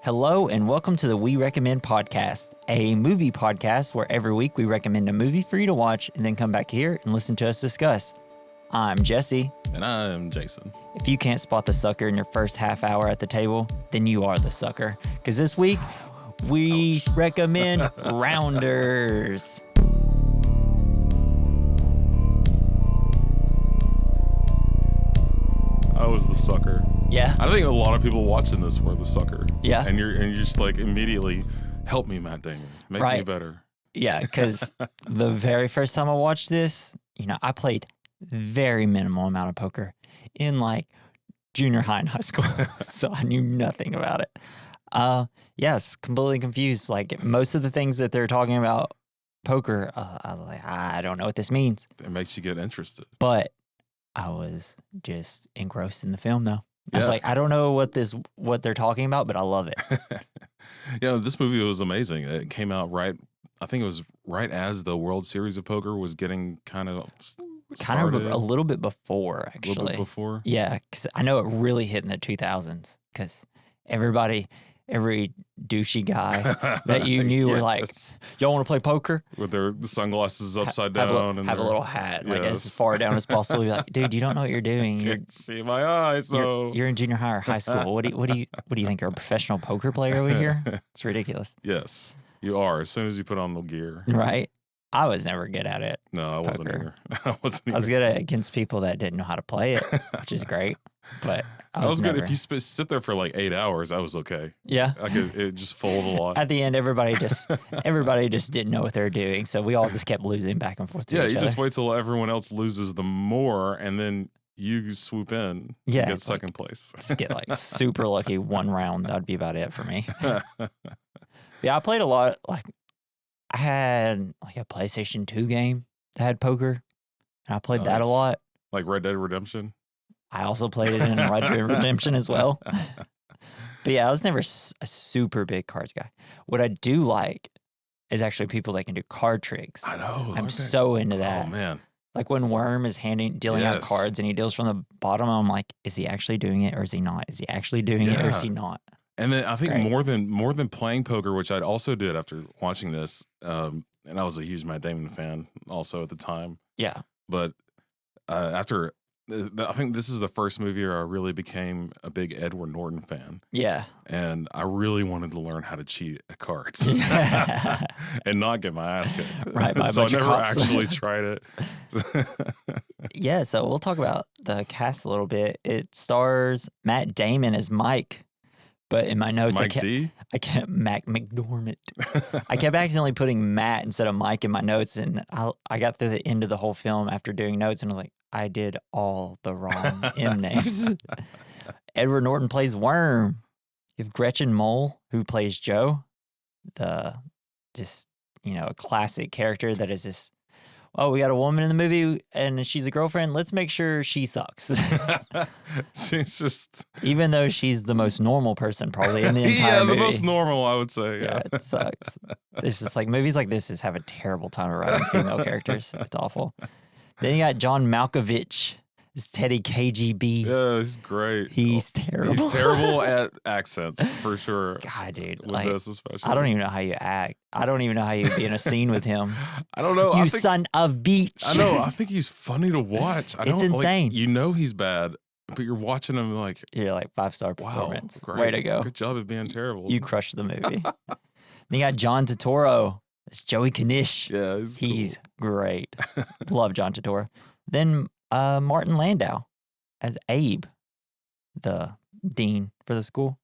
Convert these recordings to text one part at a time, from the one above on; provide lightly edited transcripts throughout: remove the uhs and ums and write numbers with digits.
Hello and welcome to the We Recommend podcast, a movie podcast where every week we recommend a movie for you to watch and then come back here and listen to us discuss. I'm Jesse. And I'm Jason. If you can't spot the sucker in your first half hour at the table, then you are the sucker. Because this week, we recommend Rounders. I was the sucker. Yeah. I think a lot of people watching this were the sucker. Yeah. And you're just like immediately, help me, Matt Damon. Make me better. Yeah, because the very first time I watched this, I played very minimal amount of poker in like junior high and high school. So I knew nothing about it. Yes, completely confused. Like most of the things that they're talking about poker, I was like, I don't know what this means. It makes you get interested. But I was just engrossed in the film though. I was like, I don't know what they're talking about, but I love it. Yeah, this movie was amazing. It came out I think it was right as the World Series of Poker was getting kind of started. A little bit before, actually. A little bit before? Yeah, because I know it really hit in the 2000s because every douchey guy that you knew were like, y'all want to play poker? With their sunglasses upside down. Have a little hat, like as far down as possible. You're like, dude, you don't know what you're doing. You can't see my eyes, though. You're in junior high or high school. What do you think? You're a professional poker player over here? It's ridiculous. Yes, you are. As soon as you put on the gear. Right? I was never good at it. No, I wasn't either. I was good at it against people that didn't know how to play it, which is great. But I was good. If you sit there for like 8 hours, I was okay. Yeah. It just folded a lot. At the end, everybody just didn't know what they were doing. So we all just kept losing back and forth to each other. Yeah, you just wait till everyone else loses the more, and then you swoop in and get second place. Just get like super lucky one round. That'd be about it for me. Yeah, I played a lot. Like I had like a PlayStation 2 game that had poker, and I played that a lot. Like Red Dead Redemption? I also played it in Red Dead Redemption as well. But yeah, I was never a super big cards guy. What I do like is actually people that can do card tricks. I know. I'm so into that. Oh, man. Like when Worm is dealing out cards and he deals from the bottom, I'm like, is he actually doing it or is he not? Is he actually doing it or is he not? And then I think more than playing poker, which I also did after watching this, and I was a huge Matt Damon fan also at the time. Yeah. But after... I think this is the first movie where I really became a big Edward Norton fan. Yeah. And I really wanted to learn how to cheat at cards and not get my ass kicked. Right. So I never actually tried it. Yeah. So we'll talk about the cast a little bit. It stars Matt Damon as Mike. But in my notes, Mac McDormand. I kept accidentally putting Matt instead of Mike in my notes. And I got through the end of the whole film after doing notes and I was like, I did all the wrong M names. Edward Norton plays Worm. You have Gretchen Moll, who plays Joe, a classic character that is this, we got a woman in the movie and she's a girlfriend. Let's make sure she sucks. She's just... Even though she's the most normal person probably in the entire movie. The most normal, I would say. Yeah, it sucks. It's just like movies like this have a terrible time of writing female characters. It's awful. Then you got John Malkovich. It's Teddy KGB. Yeah, he's great. He's terrible. He's terrible at accents, for sure. God, dude. With this especially. I don't even know how you act. I don't even know how you'd be in a scene with him. I don't know. You son of beach. I know. I think he's funny to watch. It's insane. He's bad, but you're watching him like... You're like 5-star performance. Wow, great. Way to go. Good job at being terrible. You crushed the movie. Then you got John Turturro. It's Joey Knish. Yeah, he's great. Love John Turturro. Then Martin Landau as Abe, the dean for the school.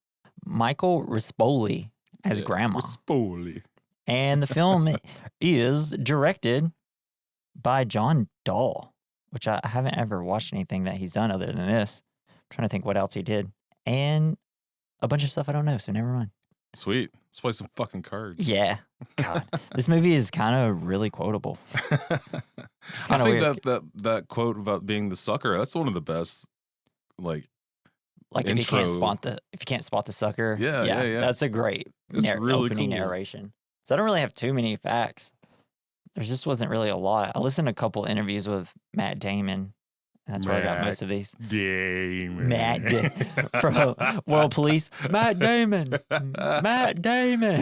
Michael Rispoli as Grandma. Rispoli. And the film is directed by John Dahl, which I haven't ever watched anything that he's done other than this. I'm trying to think what else he did. And a bunch of stuff I don't know, so never mind. Sweet. Let's play some fucking cards. Yeah. God. This movie is kind of really quotable. I think that quote about being the sucker, that's one of the best, like if you can't spot the sucker. Yeah. That's a great really opening cool. narration. So I don't really have too many facts. There just wasn't really a lot. I listened to a couple interviews with Matt Damon That's where I got most of these. Damon. From World Police. Matt Damon. Matt Damon.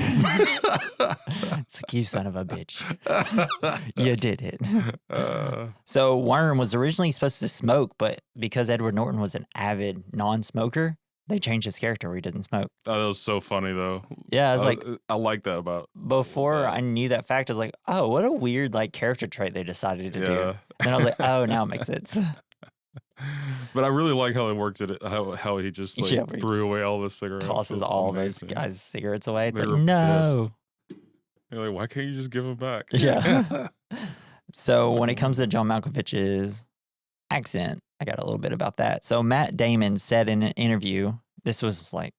It's like, you son of a bitch. You did it. So Worm was originally supposed to smoke, but because Edward Norton was an avid non-smoker, they changed his character where he didn't smoke. Oh, that was so funny, though. Yeah, I was like... I like that about... Before I knew that fact, I was like, oh, what a weird like character trait they decided to do. And I was like, oh, now it makes sense. But I really like how it worked at it, how he just like threw away all the cigarettes. Tosses all those guys' cigarettes away. It's like, no. You're like, why can't you just give them back? Yeah. So when it comes to John Malkovich's accent, I got a little bit about that. So Matt Damon said in an interview, this was like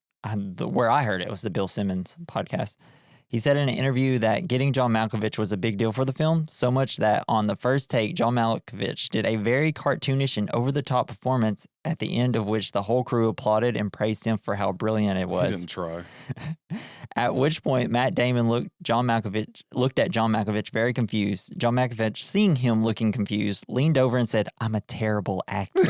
where I heard it was the Bill Simmons podcast. He said in an interview that getting John Malkovich was a big deal for the film, so much that on the first take, John Malkovich did a very cartoonish and over-the-top performance at the end of which the whole crew applauded and praised him for how brilliant it was. He didn't try. At which point, Matt Damon looked at John Malkovich very confused. John Malkovich, seeing him looking confused, leaned over and said, "I'm a terrible actor."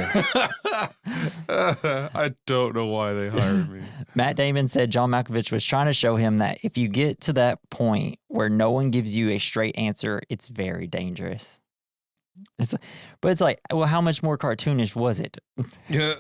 I don't know why they hired me. Matt Damon said John Malkovich was trying to show him that if you get to that point where no one gives you a straight answer, it's very dangerous. But it's like, well, how much more cartoonish was it? Yeah.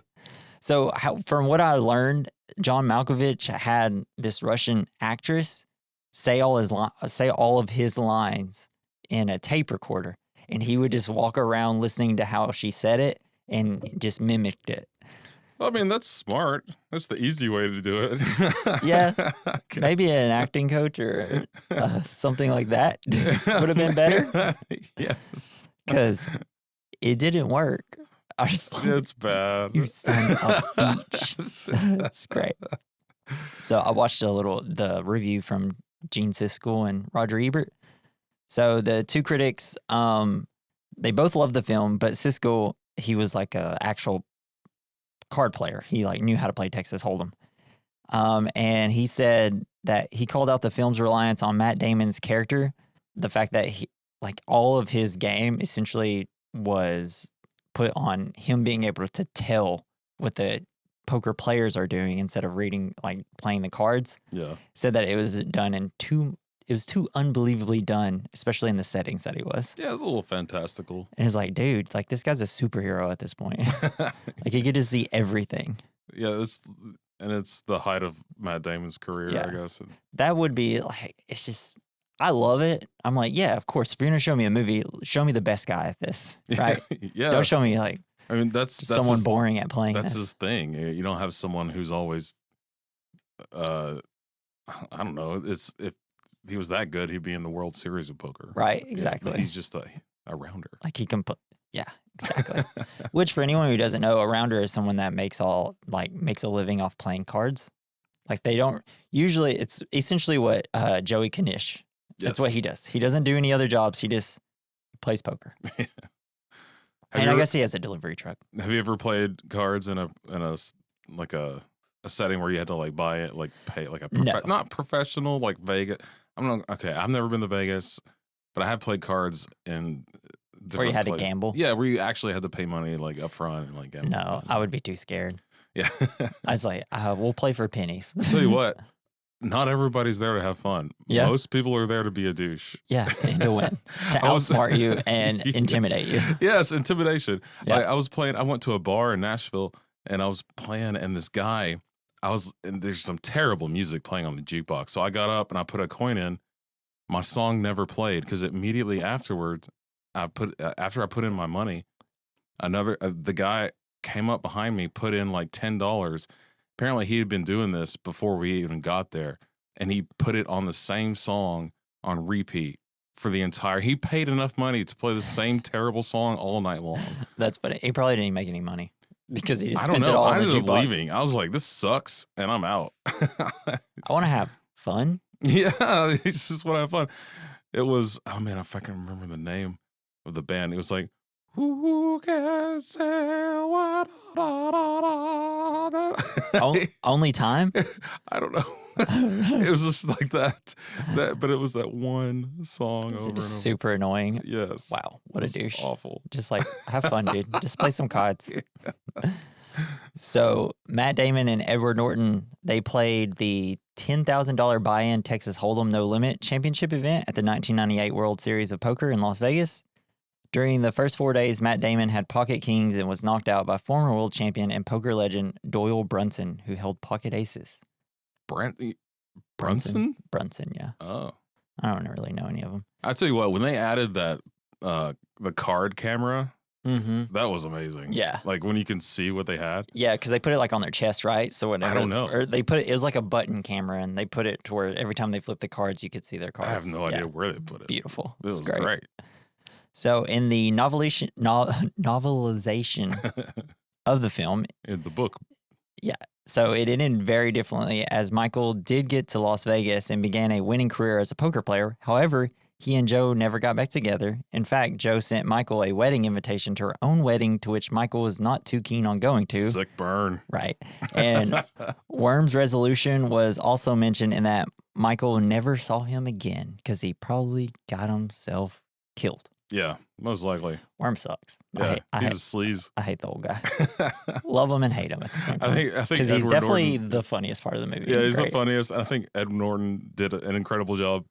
So from what I learned, John Malkovich had this Russian actress say all of his lines in a tape recorder, and he would just walk around listening to how she said it and just mimicked it. I mean, that's smart. That's the easy way to do it. Yeah, maybe an acting coach or something like that would have been better. Yes, because it didn't work. I just thought, it's bad. You son of a bitch. That's great. So I watched the review from Gene Siskel and Roger Ebert. So the two critics, they both loved the film, but Siskel, he was like a actual card player. He like knew how to play Texas Hold'em. And he said that he called out the film's reliance on Matt Damon's character, the fact that all of his game essentially was put on him being able to tell what the poker players are doing instead of playing the cards. Yeah. Said that it was done too unbelievably done, especially in the settings that he was. Yeah, it was a little fantastical. And it's like, dude, like this guy's a superhero at this point. Like he could just see everything. Yeah, it's the height of Matt Damon's career, I guess. That would be like, it's just, I love it. I'm like, yeah, of course. If you're gonna show me a movie, show me the best guy at this, right? Yeah. Don't show me like, I mean, that's someone boring at playing. That's his thing. You don't have someone who's always, I don't know. If he was that good, he'd be in the World Series of Poker. Right. Exactly. He's just a rounder. Like he can put. Yeah. Exactly. Which, for anyone who doesn't know, a rounder is someone that makes a living off playing cards. Like they don't usually. It's essentially what Joey Knish. That's what he does. He doesn't do any other jobs. He just plays poker. And I guess he has a delivery truck. Have you ever played cards in a setting where you had to like buy it, like pay like a not professional like Vegas? I've never been to Vegas, but I have played cards in different where you had places. To gamble. Yeah, where you actually had to pay money like up front and like gamble. No, I would be too scared. Yeah. I was like, we'll play for pennies. I'll tell you what. Not everybody's there to have fun. Yeah. Most people are there to be a douche. Yeah, and to win. To outsmart you and intimidate you. Yes, intimidation. Yeah. I went to a bar in Nashville and I was playing and this guy, and there's some terrible music playing on the jukebox. So I got up and I put a coin in. My song never played because immediately afterwards, after I put in my money, the guy came up behind me, put in like $10. Apparently, he had been doing this before we even got there, and he put it on the same song on repeat for the entire. He paid enough money to play the same terrible song all night long. That's funny. He probably didn't make any money because he I don't spent know. it all I on the ended up jukebox. leaving. I was like, "This sucks," and I'm out. I want to have fun. Yeah, it's just want to have fun. It was. Oh man, if I can remember the name of the band, it was like Who can say what? Only time? I don't know. It was just like that. But it was that one song over and over. Super annoying. Yes. Wow, what a douche. Awful. Just like, have fun, dude. Just play some cards. Yeah. So Matt Damon and Edward Norton, they played the $10,000 buy-in Texas Hold'em No Limit Championship event at the 1998 World Series of Poker in Las Vegas. During the first 4 days, Matt Damon had pocket kings and was knocked out by former world champion and poker legend Doyle Brunson, who held pocket aces. Brunson? Brunson, yeah. Oh. I don't really know any of them. I tell you what, when they added that the card camera, that was amazing. Yeah. Like when you can see what they had. Yeah, because they put it like on their chest, right? So whenever, I don't know. Or they put it was like a button camera, and they put it to where every time they flip the cards, you could see their cards. I have no idea where they put it. Beautiful. This was great. So in the novelization of the film. In the book. Yeah. So it ended very differently, as Michael did get to Las Vegas and began a winning career as a poker player. However, he and Joe never got back together. In fact, Joe sent Michael a wedding invitation to her own wedding, to which Michael was not too keen on going to. Sick burn. Right. And Worm's resolution was also mentioned in that Michael never saw him again because he probably got himself killed. Yeah, most likely. Worm sucks. Yeah, he's a sleaze. I hate the old guy. Love him and hate him at the same time. I think because he's definitely the funniest part of the movie. Yeah, he's the funniest. I think Ed Norton did an incredible job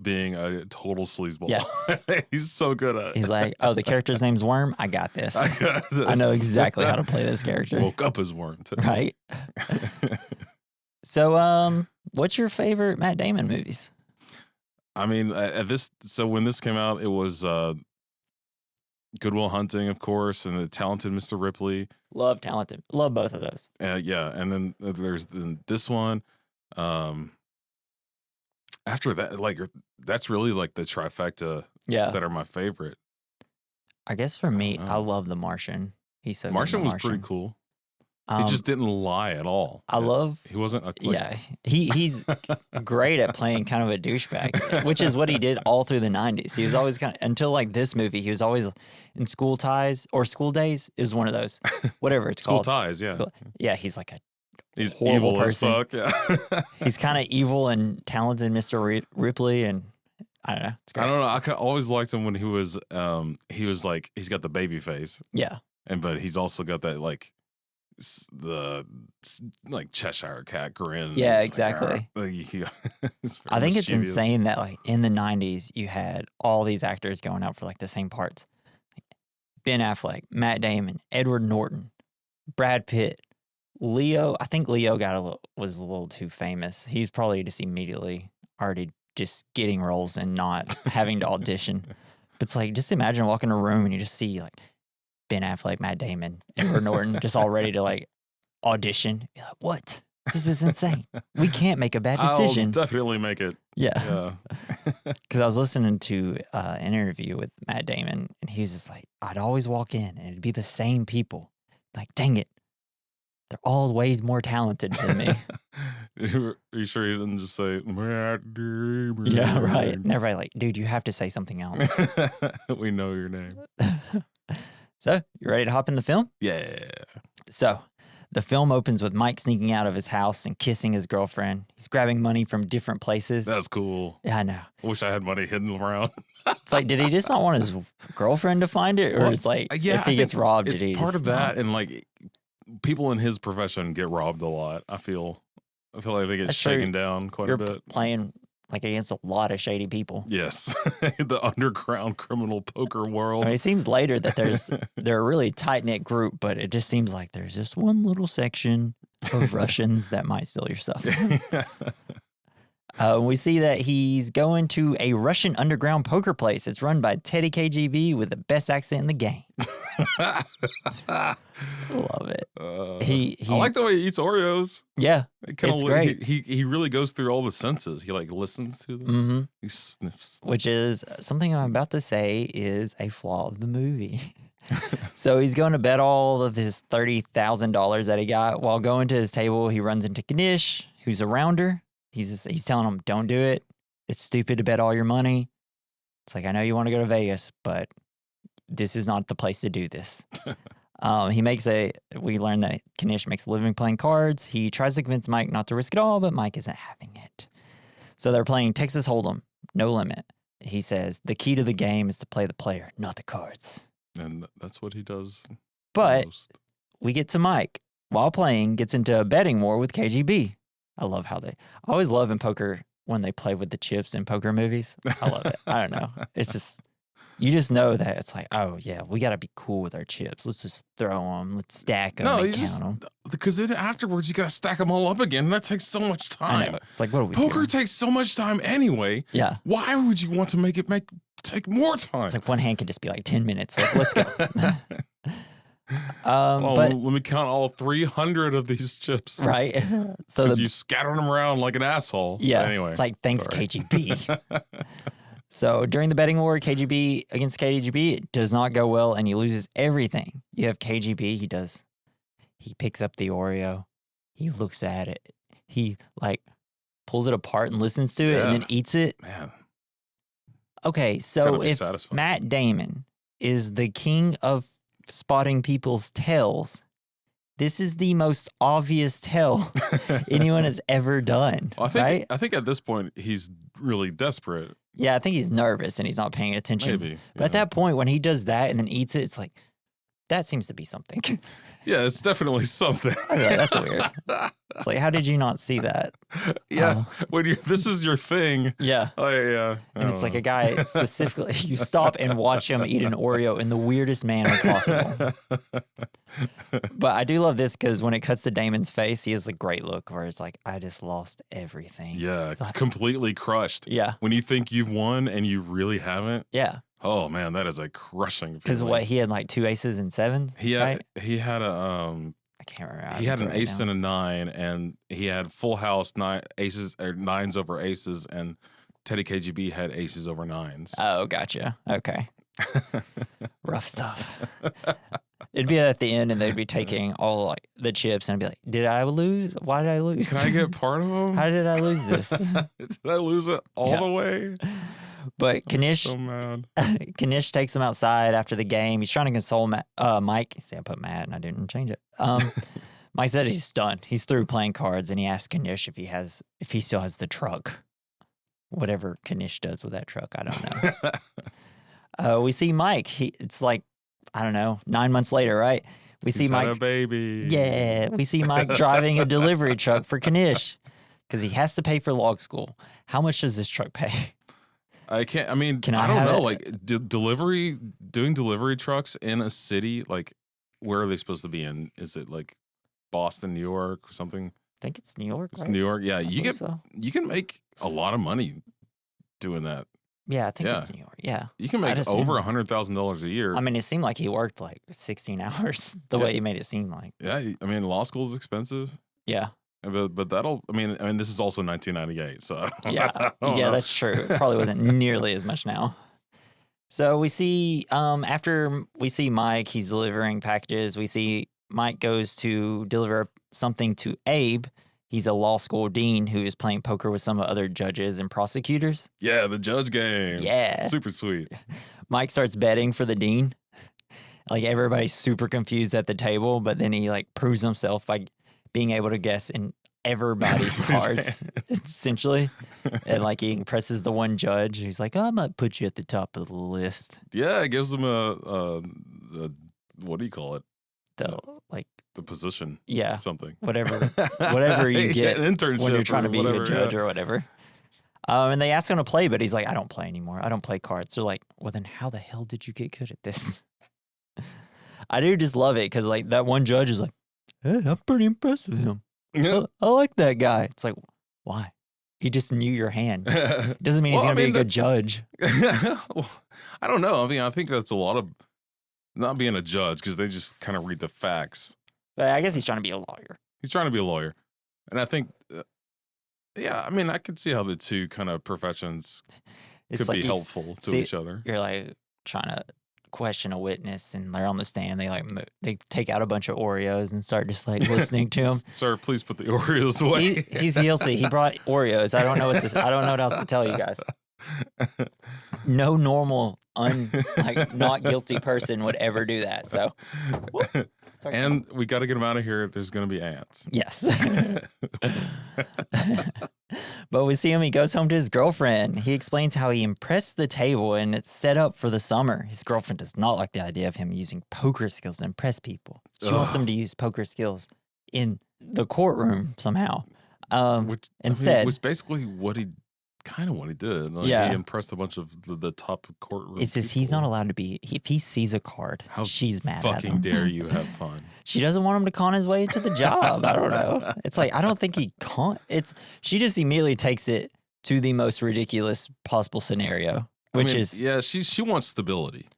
being a total sleazeball. Yeah. He's so good at it. He's like, oh, the character's name's Worm? I got this. I know exactly how to play this character. Woke up as Worm today. Right? So, what's your favorite Matt Damon movies? I mean, when this came out, it was Good Will Hunting, of course, and The Talented Mr. Ripley. Love Talented. Love both of those. Yeah, and then there's this one. After that, like that's really like the trifecta. Yeah. That are my favorite. I guess for me, I love The Martian. He's so Martian was pretty cool. He just didn't lie at all. He wasn't he's great at playing kind of a douchebag, which is what he did all through the 90s. He was always until like this movie, he was always in School Ties or School Days is one of those, whatever it's School called. Ties, yeah. Yeah, he's like he's evil person. As fuck, yeah. He's kind of evil and talented, Mr. Ripley, and I don't know. It's great. I don't know. I always liked him when he was like, he's got the baby face. Yeah. But he's also got that like Cheshire cat grin. Yeah, exactly. Like, I think it's insane that like in the 90s you had all these actors going out for like the same parts. Ben Affleck, Matt Damon, Edward Norton, Brad Pitt, Leo. I think Leo was a little too famous. He's probably just immediately already just getting roles and not having to audition. But it's like, just imagine walking in a room and you just see like Ben Affleck, Matt Damon, Edward Norton, just all ready to like audition. You're like, what? This is insane. We can't make a bad decision. I'll definitely make it. Yeah. Because I was listening to an interview with Matt Damon, and he was just like, I'd always walk in and it'd be the same people. Like, dang it. They're all way more talented than me. Are you sure he didn't just say, Matt Damon? Yeah, right. And everybody like, dude, you have to say something else. We know your name. So, you ready to hop in the film? Yeah. So, the film opens with Mike sneaking out of his house and kissing his girlfriend. He's grabbing money from different places. That's cool. Yeah, I know. I wish I had money hidden around. It's like, did he just not want his girlfriend to find it? Or it's like, if he gets robbed, it's part of that. And like, people in his profession get robbed a lot. I feel like they get shaken down quite a bit. Playing like against a lot of shady people. Yes. The underground criminal poker world. I mean, it seems later that they're a really tight-knit group, but it just seems like there's just one little section of Russians that might steal your stuff. We see that he's going to a Russian underground poker place. It's run by Teddy KGB with the best accent in the game. Love it. I like the way he eats Oreos. Yeah, it's great. He really goes through all the senses. He like listens to them. Mm-hmm. He sniffs. Which is something I'm about to say is a flaw of the movie. So he's going to bet all of his $30,000 that he got. While going to his table, he runs into Kanish, who's a rounder. He's telling him, don't do it. It's stupid to bet all your money. It's like, I know you want to go to Vegas, but this is not the place to do this. We learn that Kanish makes a living playing cards. He tries to convince Mike not to risk it all, but Mike isn't having it. So they're playing Texas Hold'em, no limit. He says, the key to the game is to play the player, not the cards. And that's what he does. But most. We get to Mike, while playing, gets into a betting war with KGB. I love how I always love in poker when they play with the chips in poker movies. I love it. I don't know. It's just, you just know that it's like, oh yeah, we got to be cool with our chips. Let's just throw them. Let's stack them and count them. Because then afterwards you got to stack them all up again. And that takes so much time. I know. It's like, what are we Poker doing? takes so much time anyway. Yeah. Why would you want to make it take more time? It's like one hand could just be like 10 minutes. Like, let's go. But let me count all 300 of these chips. Right. So because you scattered them around like an asshole. Yeah. Anyway. It's like, thanks, KGB. So during the betting war, KGB against KGB, it does not go well, and he loses everything. You have KGB. He picks up the Oreo. He looks at it. He pulls it apart and listens to it, and then eats it. Man. Okay, so if satisfying. Matt Damon is the king of spotting people's tails, this is the most obvious tell anyone has ever done. Well, right? I think at this point he's really desperate. Yeah, I think he's nervous and he's not paying attention. Maybe. But at that point, when he does that and then eats it, it's like, that seems to be something. Yeah, it's definitely something. That's weird. It's like, how did you not see that? Yeah, when this is your thing. Yeah. Oh, yeah. And it's like a guy specifically, you stop and watch him eat an Oreo in the weirdest manner possible. But I do love this because when it cuts to Damon's face, he has a great look where it's like, I just lost everything. Yeah, completely crushed. Yeah. When you think you've won and you really haven't. Yeah. Oh man, that is a crushing feeling. Because what, he had like 2 aces and 7s? He had a I can't remember. he had an ace and a 9, and he had full house aces or 9s over aces, and Teddy KGB had aces over 9s. Oh, gotcha. Okay. Rough stuff. It'd be at the end, and they'd be taking all the chips, and I'd be like, "Did I lose? Why did I lose? Can I get part of them? How did I lose this? Did I lose it all the way?" But Kanish, so mad. Kanish takes him outside after the game. He's trying to console Mike. See, I put Matt and I didn't change it. Mike said he's done. He's through playing cards, and he asks Kanish if he still has the truck. Whatever Kanish does with that truck, I don't know. We see Mike. It's like, I don't know, 9 months later, right? We see Mike. Had a baby. Yeah, we see Mike driving a delivery truck for Kanish because he has to pay for log school. How much does this truck pay? I can't. I mean, I don't know. Like doing delivery trucks in a city. Like, where are they supposed to be in? Is it like Boston, New York, or something? I think it's New York. It's right? New York. Yeah, So. You can make a lot of money doing that. Yeah, I think it's New York. Yeah, you can make over $100,000 a year. I mean, it seemed like he worked like 16 hours. The way he made it seem like. Yeah, I mean, law school is expensive. Yeah. But that'll. I mean, this is also 1998, so yeah, that's true. It probably wasn't nearly as much now. So we see after we see Mike, he's delivering packages. We see Mike goes to deliver something to Abe. He's a law school dean who is playing poker with some other judges and prosecutors. Yeah, the judge game. Yeah, super sweet. Mike starts betting for the dean. Like everybody's super confused at the table, but then he proves himself by being able to guess in everybody's cards, essentially. And he impresses the one judge. He's like, I might put you at the top of the list. Yeah, it gives him a what do you call it? The position. Yeah. Something. Whatever you get an internship when you're trying to be whatever, a judge or whatever. And they ask him to play, but he's like, I don't play anymore. I don't play cards. They're like, well, then how the hell did you get good at this? I do just love it because that one judge is like, hey, I'm pretty impressed with him. Yeah. I like that guy. It's like, why? He just knew your hand. Doesn't mean he's going to be a good judge. Well, I don't know. I mean, I think that's a lot of not being a judge because they just kind of read the facts. But I guess he's trying to be a lawyer. He's trying to be a lawyer. And I think, yeah, I mean, I could see how the two kind of professions could be helpful to each other. You're trying to question a witness and they're on the stand. They take out a bunch of Oreos and start just listening to him. Sir, please put the Oreos away. He's guilty. He brought Oreos. I don't know what else to tell you guys. No normal not guilty person would ever do that. So, and we got to get him out of here if there's going to be ants. Yes. But we see him, he goes home to his girlfriend. He explains how he impressed the table and it's set up for the summer. His girlfriend does not like the idea of him using poker skills to impress people. She wants him to use poker skills in the courtroom somehow. Instead. Which basically kind of what he did. Like, he impressed a bunch of the top courtroom It's just people. he's not allowed to be, if he sees a card, she's mad at him. Fucking dare you have fun. She doesn't want him to con his way to the job. I don't know. It's like, I don't think he she just immediately takes it to the most ridiculous possible scenario, which is. Yeah, she wants stability.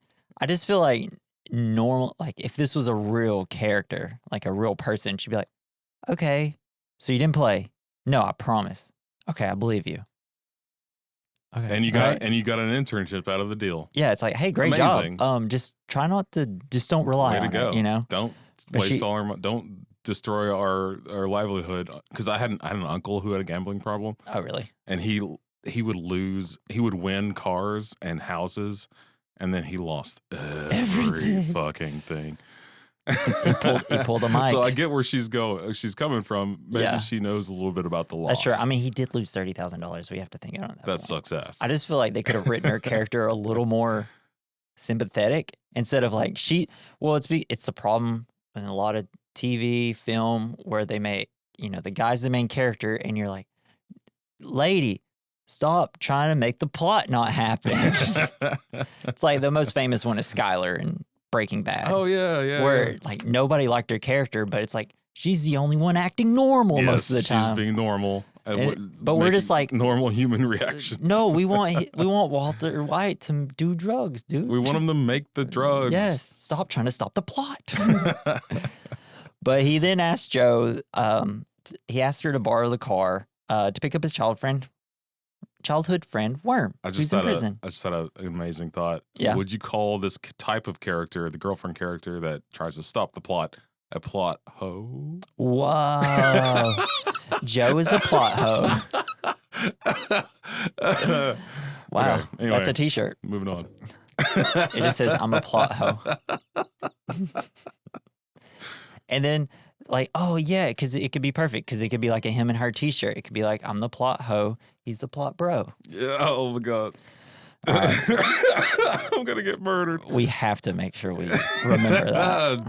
I just feel like normal, like if this was a real character, like a real person, she'd be like, okay, so you didn't play. No, I promise. Okay, I believe you. Okay. And you got an internship out of the deal. Yeah, it's like, hey, great job. Just try not to, just don't rely on it, you know? Don't waste all our money. Don't destroy our livelihood. Because I had an uncle who had a gambling problem. Oh, really? And he would win cars and houses, and then he lost every fucking thing. He pulled a mic. So I get where she's coming from. Maybe she knows a little bit about the loss. That's true. I mean, he did lose $30,000. We have to think on that. That sucks ass. I just feel like they could have written her character a little more sympathetic instead of like it's the problem in a lot of TV, film where they make, the guy's the main character and you're like, lady, stop trying to make the plot not happen. It's like the most famous one is Skylar in Breaking Bad. Oh, yeah. Where like nobody liked her character, but it's like she's the only one acting normal most of the time. She's being normal. But we're just like normal human reactions. No, we want Walter White to do drugs, dude. We want him to make the drugs. Yes, stop trying to stop the plot. But he then asked Joe. He asked her to borrow the car to pick up his childhood friend Worm. Who's in prison. I just had an amazing thought. Yeah. Would you call this type of character, the girlfriend character that tries to stop the plot, a plot hoe? Whoa. Joe is a plot hoe. Wow. Okay, anyway, that's a t-shirt. Moving on. It just says, I'm a plot hoe. And then, like, oh, yeah, because it could be perfect. Because it could be like a him and her t-shirt. It could be like, I'm the plot hoe. He's the plot bro. Yeah, oh, my God. I'm going to get murdered. We have to make sure we remember that.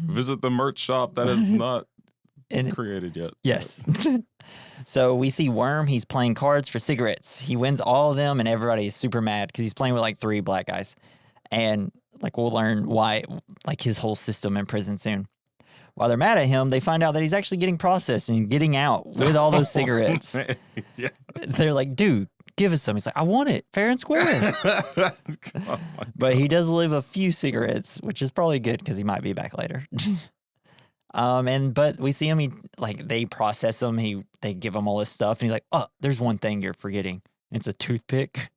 Visit the merch shop that is not created yet. Yes. So we see Worm. He's playing cards for cigarettes. He wins all of them, and everybody is super mad because he's playing with like 3 black guys. And like we'll learn why, like his whole system in prison soon. While they're mad at him, they find out that he's actually getting processed and getting out with all those cigarettes. Yes. They're like, dude, give us some. He's like, I want it, fair and square. But he does live a few cigarettes, which is probably good because he might be back later. But we see him. They process him. They give him all this stuff, and he's like, "Oh, there's one thing you're forgetting. It's a toothpick,"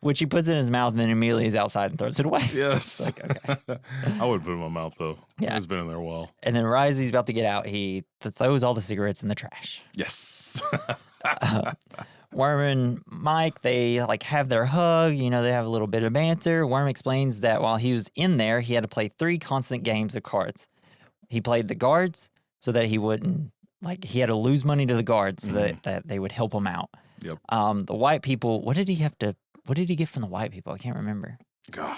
which he puts in his mouth, and then immediately is outside and throws it away. Yes. Like, okay. I wouldn't put it in my mouth though. Yeah, it's been in there a while. And then right as he's about to get out, he throws all the cigarettes in the trash. Yes. Worm and Mike, they have their hug. They have a little bit of banter. Worm explains that while he was in there, he had to play 3 constant games of cards. He played the guards so that he wouldn't, he had to lose money to the guards so that they would help him out. Yep. The white people, what did he get from the white people? I can't remember. God.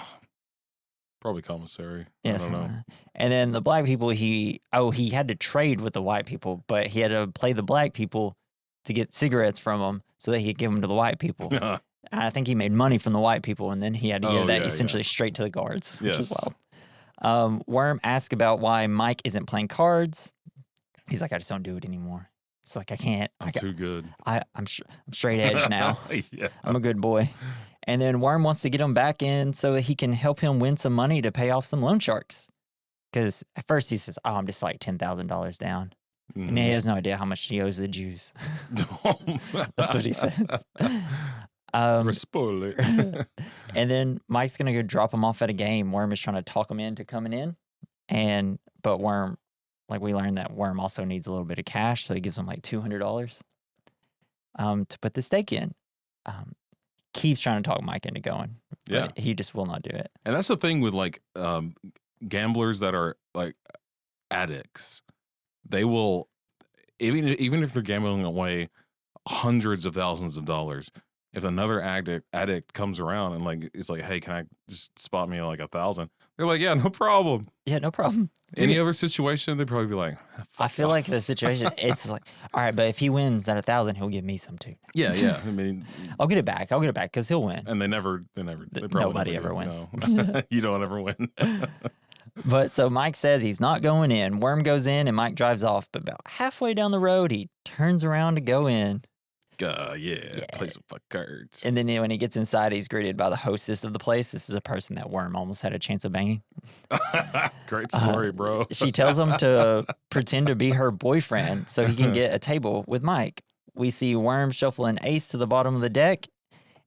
Probably commissary. Yeah, I don't know. And then the black people, he had to trade with the white people, but he had to play the black people to get cigarettes from them so that he could give them to the white people. And I think he made money from the white people, and then he had to give that essentially straight to the guards, which is wild. Worm asked about why Mike isn't playing cards. He's like, I just don't do it anymore. It's like, I can't. I'm too good. I'm straight edge now. Yeah. I'm a good boy. And then Worm wants to get him back in so that he can help him win some money to pay off some loan sharks. Because at first he says, oh, I'm just like $10,000 down. And he has no idea how much he owes the Jews. That's what he says. Spoiler. And then Mike's going to go drop him off at a game. Worm is trying to talk him into coming in. But Worm, we learned that Worm also needs a little bit of cash. So he gives him $200 to put the stake in. keeps trying to talk Mike into going. Yeah. He just will not do it. And that's the thing with like gamblers that are like addicts. They will, even if they're gambling away hundreds of thousands of dollars, if another addict comes around and like it's like, hey, can I just spot me like 1,000? They're like, yeah, no problem. Yeah, no problem. Any other situation, they'd probably be like, I feel like the situation, it's like, all right, but if he wins that 1,000, he'll give me some too. Yeah. I mean, I'll get it back because he'll win. And they probably nobody ever wins. No. You don't ever win. But so Mike says he's not going in. Worm goes in and Mike drives off. But about halfway down the road, he turns around to go in. Yeah, play some fuck cards. And then when he gets inside, he's greeted by the hostess of the place. This is a person that Worm almost had a chance of banging. Great story, bro. She tells him to pretend to be her boyfriend so he can get a table with Mike. We see Worm shuffle an ace to the bottom of the deck,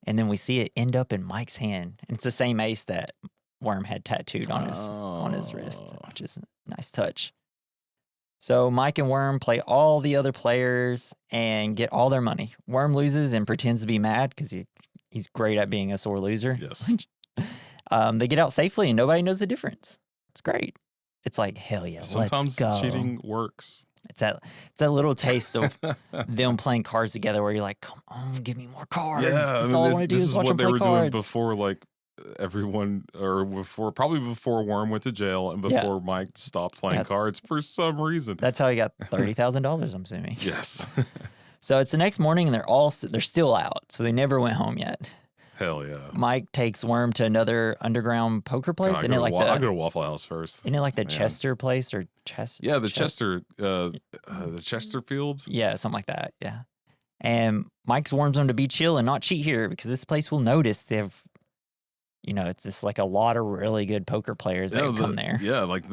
and then we see it end up in Mike's hand. And it's the same ace that Worm had tattooed on his wrist, which is a nice touch. So Mike and Worm play all the other players and get all their money. Worm loses and pretends to be mad because he's great at being a sore loser. Yes. They get out safely and nobody knows the difference. It's great. It's like, hell yeah, sometimes let's go. Cheating works. It's that little taste of them playing cards together where you're like, come on, give me more cards. Yeah, That's all I want to do is watch them play cards. This is what they were doing before, like, everyone, or probably before Worm went to jail and before Mike stopped playing cards for some reason. That's how he got $30,000, I'm assuming. Yes. So it's the next morning and they're still out. So they never went home yet. Hell yeah. Mike takes Worm to another underground poker place. I go to Waffle House first. Isn't it like the Chester place or Chester? Yeah, the Chesterfield. Yeah, something like that. Yeah. And Mike's warns them to be chill and not cheat here because this place will notice they have, it's just like a lot of really good poker players that come there. Yeah, like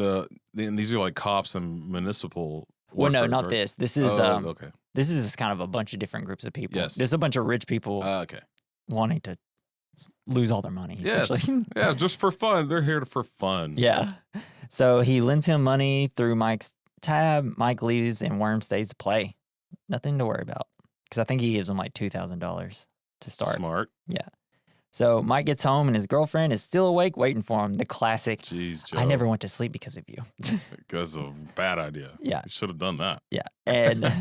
these are like cops and municipal workers. Well, no, not this. This is okay. This is kind of a bunch of different groups of people. Yes. There's a bunch of rich people wanting to lose all their money. Yes. Yeah, just for fun. They're here for fun. Yeah. So he lends him money through Mike's tab. Mike leaves and Worm stays to play. Nothing to worry about. Because I think he gives him like $2,000 to start. Smart. Yeah. So Mike gets home and his girlfriend is still awake waiting for him. The classic, jeez, Joe. I never went to sleep because of you. Because of a bad idea. Yeah. You should have done that. Yeah. And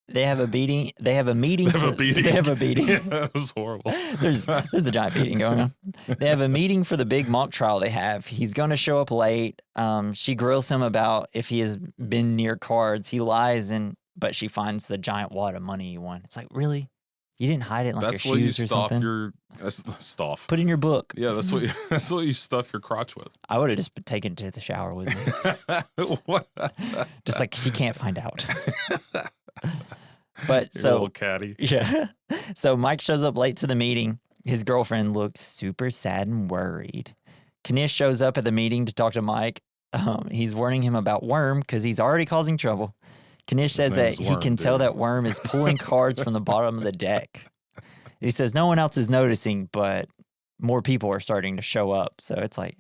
they have a meeting. They have a meeting. They have a beating. They have a beating. Yeah, that was horrible. There's a giant beating going on. They have a meeting for the big mock trial they have. He's going to show up late. She grills him about if he has been near cards. He lies, but she finds the giant wad of money he won. It's like, really? You didn't hide it in like your shoes or something? That's stuff. Put it in your book. Yeah, that's what you stuff your crotch with. I would have just taken it to the shower with me. What? Just like she can't find out. But your little caddy. Yeah. So Mike shows up late to the meeting. His girlfriend looks super sad and worried. Knish shows up at the meeting to talk to Mike. He's warning him about Worm because he's already causing trouble. Knish says that he can tell that Worm is pulling cards from the bottom of the deck. He says no one else is noticing, but more people are starting to show up. So it's like,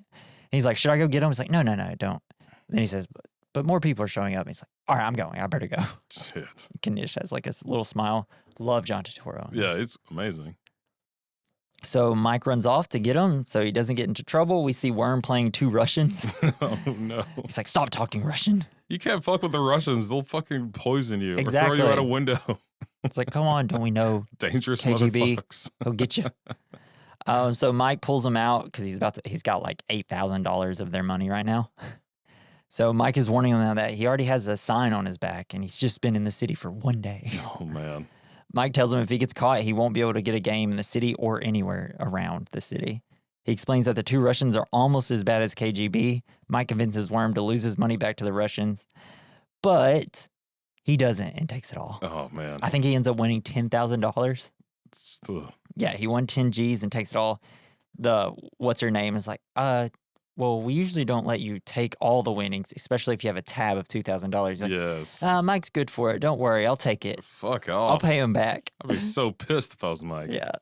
he's like, should I go get him? He's like, no, don't. Then he says, but more people are showing up. He's like, all right, I'm going. I better go. Shit. Knish has like a little smile. Love John Turturro. Yeah, it's amazing. So Mike runs off to get him so he doesn't get into trouble. We see Worm playing 2 Russians. Oh, no. He's like, stop talking Russian. You can't fuck with the Russians. They'll fucking poison you or Exactly. throw you out a window. It's like, come on, don't we know? Dangerous KGB, motherfuckers. he'll get you. So Mike pulls him out because he's got like $8,000 of their money right now. So Mike is warning him that he already has a sign on his back and he's just been in the city for 1 day. Oh, man. Mike tells him if he gets caught, he won't be able to get a game in the city or anywhere around the city. He explains that the 2 Russians are almost as bad as KGB. Mike convinces Worm to lose his money back to the Russians, but he doesn't and takes it all. Oh, man. I think he ends up winning $10,000. Yeah, he won 10 G's and takes it all. What's her name is like, well, we usually don't let you take all the winnings, especially if you have a tab of $2,000. Like, yes. Mike's good for it. Don't worry. I'll take it. Fuck off. I'll pay him back. I'd be so pissed if I was Mike. Yeah.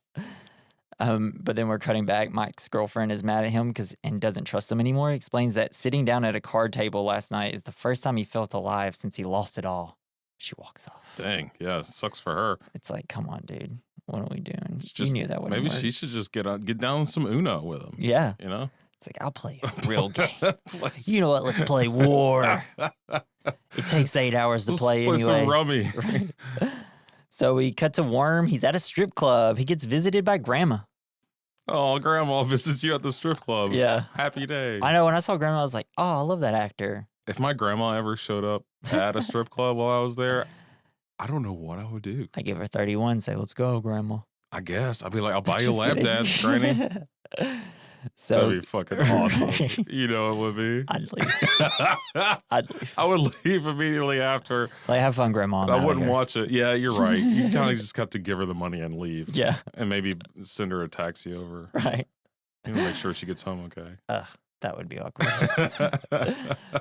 But then we're cutting back. Mike's girlfriend is mad at him and doesn't trust him anymore. He explains that sitting down at a card table last night is the first time he felt alive since he lost it all. She walks off. Dang. Yeah, it sucks for her. It's like, come on, dude. what are we doing? Just, you knew that wouldn't maybe work. she should just get down some Uno with him. Yeah. You know? It's like, I'll play a real game. You know what? Let's play War. It takes 8 hours to play anyways. Some rummy. Right? So we cut to Worm. He's at a strip club. He gets visited by Grandma. Oh, Grandma visits you at the strip club. Yeah. Happy day. I know. When I saw Grandma, I was like, oh, I love that actor. If my grandma ever showed up at a strip club while I was there, I don't know what I would do. I give her 31, say, let's go, Grandma. I guess. I'd be like, I'll buy you a lap dance, Granny. So, that'd be fucking awesome. You know it would be. I'd leave. I would leave immediately after. Like, have fun, Grandma. I wouldn't watch it. Yeah, you're right. You kind of just got to give her the money and leave. Yeah. And maybe send her a taxi over. Right. You know, make sure she gets home okay. That would be awkward.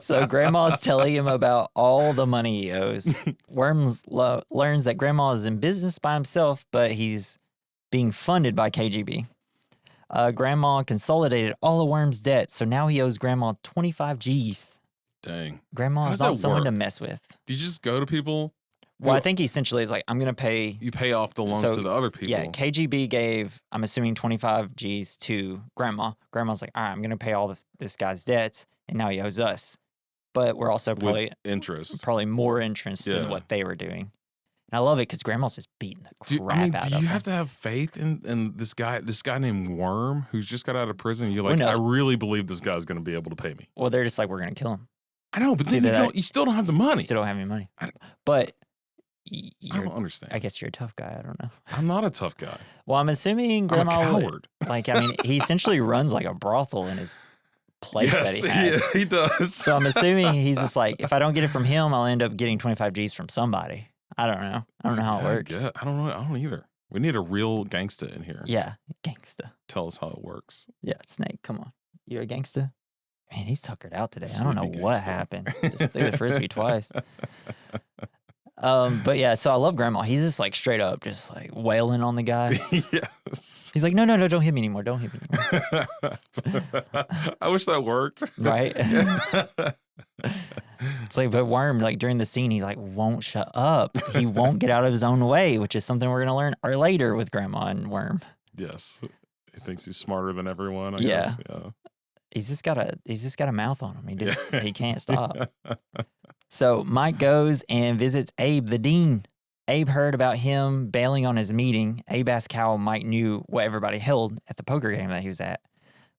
So Grandma's telling him about all the money he owes. Worms learns that Grandma is in business by himself, but he's being funded by KGB. Grandma consolidated all of Worm's debt, so now he owes Grandma 25 G's. Dang. Grandma is not someone to mess with. Do you just go to people? Well, I think essentially it's like, I'm going to pay. You pay off the loans to the other people. Yeah, KGB gave, I'm assuming, 25 G's to Grandma. Grandma's like, all right, I'm going to pay all this guy's debts, and now he owes us. But we're also probably with interest. Probably more interest in what they were doing. And I love it because Grandma's just beating the crap out of him. Do you have to have faith in this guy named Worm who's just got out of prison? You're like, I really believe this guy's going to be able to pay me. Well, they're just like, we're going to kill him. I know, but then you still don't have the money. You still don't have any money. But I don't understand. I guess you're a tough guy. I don't know. I'm not a tough guy. Well, I'm assuming Grandma. I'm a coward. He essentially runs like a brothel in his place that he has. Yeah, he does. So I'm assuming he's just like, if I don't get it from him, I'll end up getting 25 G's from somebody. I don't know. I don't know how it works. I don't know. I don't either. We need a real gangsta in here. Yeah, gangsta. Tell us how it works. Yeah, Snake, come on. You're a gangsta? Man, he's tuckered out today. I don't know what happened. Just threw the frisbee twice. But yeah, so I love Grandma. He's just like straight up, just like wailing on the guy. Yes. He's like, no, don't hit me anymore. Don't hit me anymore. I wish that worked. Right? It's like, but Worm, like during the scene, he like won't shut up. He won't get out of his own way, which is something we're gonna learn later with Grandma and Worm. Yes, he thinks he's smarter than everyone. I guess. Yeah. He's just got a mouth on him. He can't stop. So Mike goes and visits Abe, the dean. Abe heard about him bailing on his meeting. Abe asked how Mike knew what everybody held at the poker game that he was at.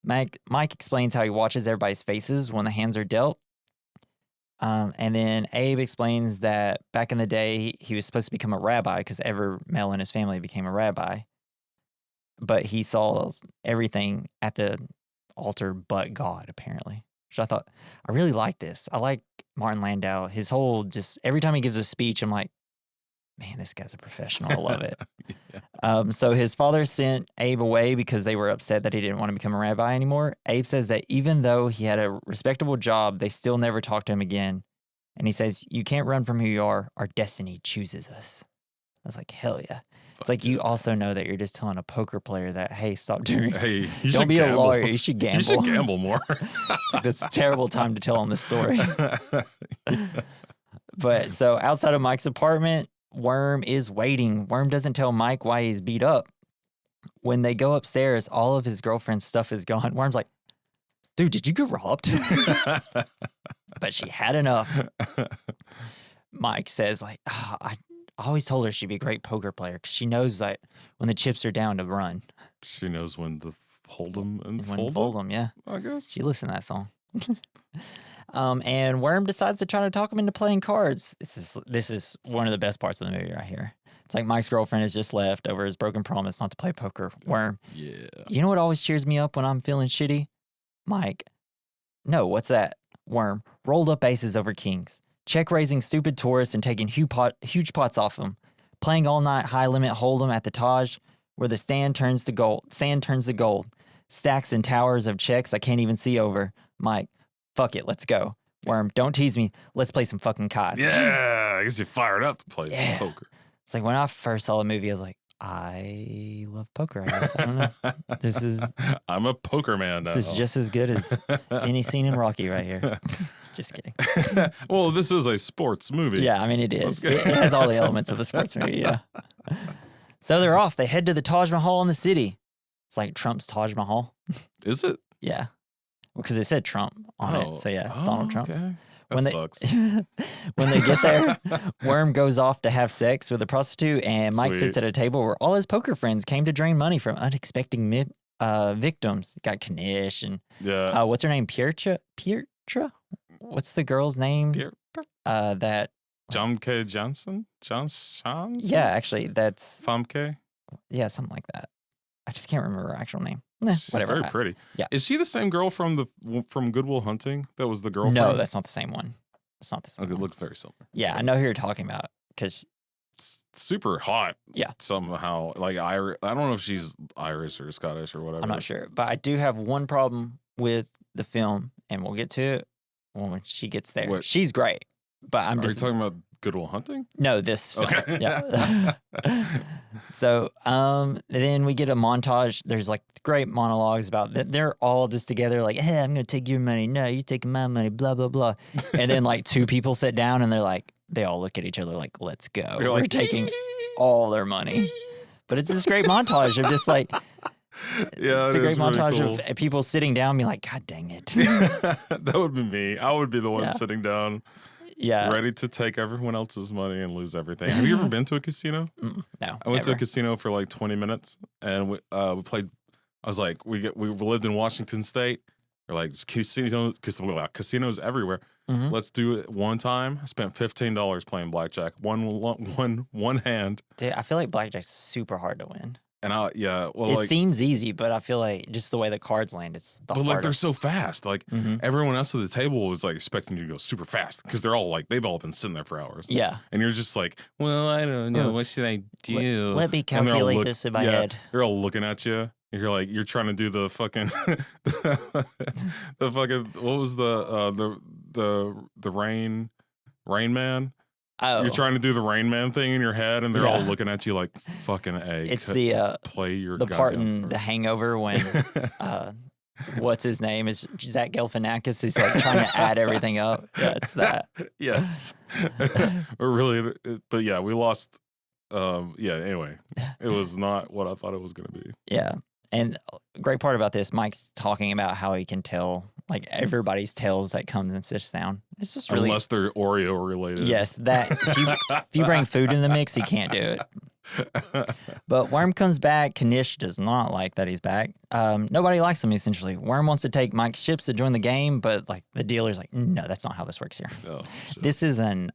Mike explains how he watches everybody's faces when the hands are dealt. And then Abe explains that back in the day, he was supposed to become a rabbi because every male in his family became a rabbi. But he saw everything at the altar but God, apparently. Which I thought, I really like this. I like Martin Landau. His whole, just every time he gives a speech, I'm like, man, this guy's a professional. I love it. Yeah. So his father sent Abe away because they were upset that he didn't want to become a rabbi anymore. Abe says that even though he had a respectable job, they still never talked to him again. And he says, you can't run from who you are. Our destiny chooses us. I was like, hell yeah. It's like, you also know that you're just telling a poker player that, hey, stop doing it. Hey, don't be a lawyer. You should gamble. You should gamble more. It's like, that's a terrible time to tell him the story. But so outside of Mike's apartment, Worm is waiting. Worm doesn't tell Mike why he's beat up. When they go upstairs, all of his girlfriend's stuff is gone. Worm's like, dude, did you get robbed? But she had enough. Mike says, like, I always told her she'd be a great poker player because she knows that when the chips are down to run. She knows when to hold them and fold them. Yeah. I guess. She listened to that song. And Worm decides to try to talk him into playing cards. This is one of the best parts of the movie right here. It's like Mike's girlfriend has just left over his broken promise not to play poker. Worm. Yeah. You know what always cheers me up when I'm feeling shitty? Mike. No, what's that? Worm. Rolled up aces over kings. Check raising stupid tourists and taking huge pots off them. Playing all night high limit hold'em at the Taj, where the sand turns to gold. Stacks and towers of checks I can't even see over. Mike, fuck it, let's go. Worm, don't tease me. Let's play some fucking cards. Yeah, I guess you're fired up to play poker. It's like when I first saw the movie, I was like, I love poker, I guess. I don't know. I'm a poker man now. This is just as good as any scene in Rocky right here. Just kidding. Well, this is a sports movie. Yeah, I mean, it is. It has all the elements of a sports movie, yeah. So they're off. They head to the Taj Mahal in the city. It's like Trump's Taj Mahal. Is it? Yeah. Because it said Trump on it. So yeah, it's Donald Trump's. Okay. That sucks. When they get there, Worm goes off to have sex with a prostitute, and Mike sits at a table where all his poker friends came to drain money from unexpected victims. Got Kanish and what's her name? Pietra? What's the girl's name? That John K. Johnson? Yeah, actually, that's Famke? Yeah, something like that. I just can't remember her actual name. She's whatever. Very pretty. Yeah. Is she the same girl from Good Will Hunting? That was the girlfriend? No, that's not the same one. It's not the same. Okay, it looks very similar. Yeah, I know who you're talking about because super hot. Yeah. Somehow, like I don't know if she's Irish or Scottish or whatever. I'm not sure, but I do have one problem with the film, and we'll get to it when she gets there. What? She's great, but I'm just. Are you talking about Good Will Hunting? No, this film. Okay. Yeah. So then we get a montage. There's like great monologues about that. They're all just together like, hey, I'm going to take your money. No, you're taking my money, blah, blah, blah. And then like two people sit down and they're like, they all look at each other like, let's go. We're taking all their money. But it's this great montage of just like, it's a great montage really cool. Of people sitting down and being like, God dang it. That would be me. I would be the one sitting down. Yeah. Ready to take everyone else's money and lose everything. Have you ever been to a casino? No. I went to a casino for like 20 minutes and we played. I was like, we lived in Washington State. We're like, casinos everywhere. Mm-hmm. Let's do it one time. I spent $15 playing blackjack. One hand. Dude, I feel like blackjack's super hard to win. And it seems easy, but I feel like just the way the cards land, it's the hardest. Like they're so fast. Like everyone else at the table was like expecting you to go super fast because they're all like they've all been sitting there for hours. Yeah, and you're just like, well, I don't know, what should I do? Let me calculate this in my head. They're all looking at you. You're like you're trying to do the fucking the fucking what was the Rain Man. Oh. You're trying to do the Rain Man thing in your head, and they're all looking at you like fucking A. It's play your the part in The Hangover when what's his name is Zach Galifianakis is like trying to add everything up. Yeah, it's that. Yes, but yeah, we lost. Anyway, it was not what I thought it was going to be. Yeah, and great part about this, Mike's talking about how he can tell like everybody's tells that comes and sits down. It's just really unless they're Oreo related. Yes, that if you bring food in the mix, he can't do it. But Worm comes back. Kanish does not like that he's back. Nobody likes him essentially. Worm wants to take Mike's ships to join the game, but like the dealer's like, no, that's not how this works here. Oh, shit. This is an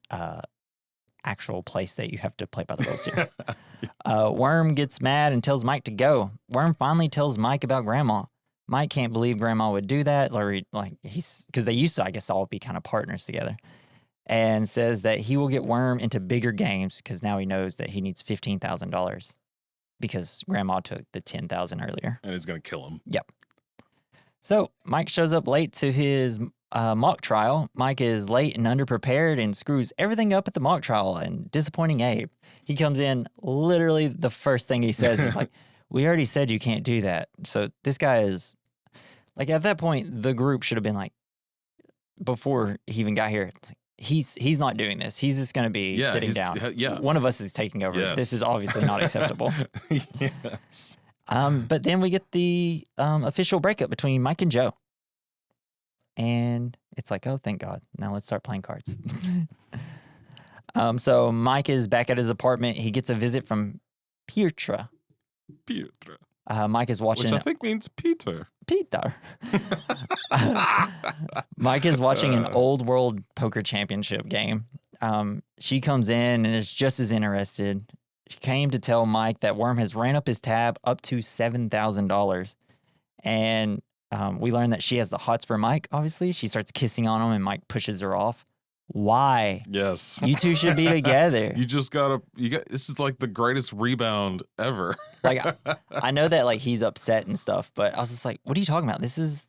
actual place that you have to play by the rules here. Worm gets mad and tells Mike to go. Worm finally tells Mike about Grandma. Mike can't believe Grandma would do that, because they used to, I guess, all be kind of partners together, and says that he will get Worm into bigger games because now he knows that he needs $15,000 because Grandma took the $10,000 earlier, and it's gonna kill him. Yep. So Mike shows up late to his mock trial. Mike is late and underprepared and screws everything up at the mock trial and disappointing Abe. He comes in, literally the first thing he says is like, we already said you can't do that. So this guy is, like, at that point, the group should have been like, before he even got here, he's not doing this. He's just going to be sitting down. Yeah. One of us is taking over. Yes. This is obviously not acceptable. Yes. But then we get the official breakup between Mike and Joe. And it's like, oh, thank God. Now let's start playing cards. So Mike is back at his apartment. He gets a visit from Pietra. Mike is watching... Which I think means Peter. Mike is watching an old world poker championship game. She comes in and is just as interested. She came to tell Mike that Worm has ran up his tab up to $7,000. And we learn that she has the hots for Mike, obviously. She starts kissing on him and Mike pushes her off. Why? Yes. You two should be together. This is like the greatest rebound ever. Like, I know that like he's upset and stuff, but I was just like, what are you talking about? This is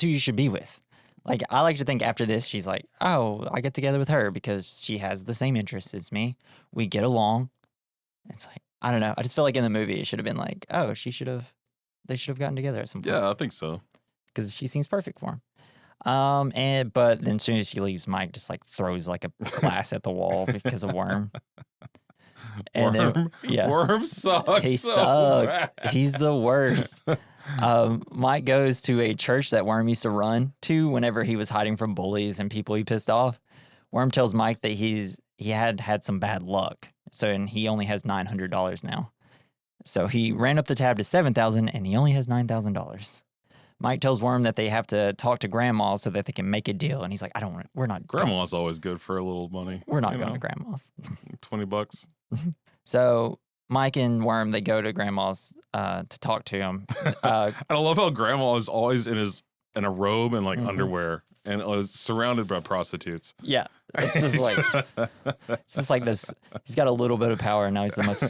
who you should be with. Like, I like to think after this, she's like, oh, I get together with her because she has the same interests as me. We get along. It's like, I don't know. I just feel like in the movie, it should have been like, oh, they should have gotten together at some point. Yeah, I think so. Because she seems perfect for him. But then as soon as she leaves, Mike just like throws like a glass at the wall because of Worm. And Worm, Worm sucks. He sucks. He's the worst. Mike goes to a church that Worm used to run to whenever he was hiding from bullies and people he pissed off. Worm tells Mike that he had some bad luck, and he only has $900 now. So he ran up the tab to $7,000, and he only has $9,000. Mike tells Worm that they have to talk to Grandma so that they can make a deal, and he's like, we're not. Grandma's always good for a little money. We're not going to Grandma's. $20. So Mike and Worm, they go to Grandma's to talk to him. I love how Grandma is always in a robe and like underwear and is surrounded by prostitutes. Yeah. It's just like this. He's got a little bit of power and now he's the most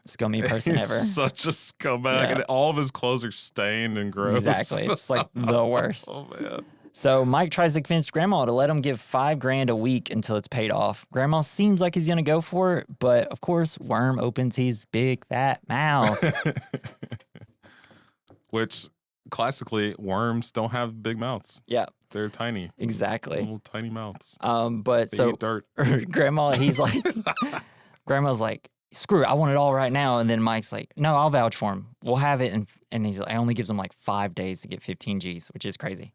scummy person ever. Such a scumbag. And all of his clothes are stained and gross. Exactly. It's like the worst. Oh, man. So Mike tries to convince Grandma to let him give $5,000 a week until it's paid off. Grandma seems like he's going to go for it, but of course, Worm opens his big fat mouth. Which, classically, worms don't have big mouths. Yeah. They're tiny. Exactly. Little tiny mouths. But they so eat dirt. Grandma's like, screw it, I want it all right now. And then Mike's like, no, I'll vouch for him. We'll have it. And he's like, I only gives him like 5 days to get 15 G's, which is crazy.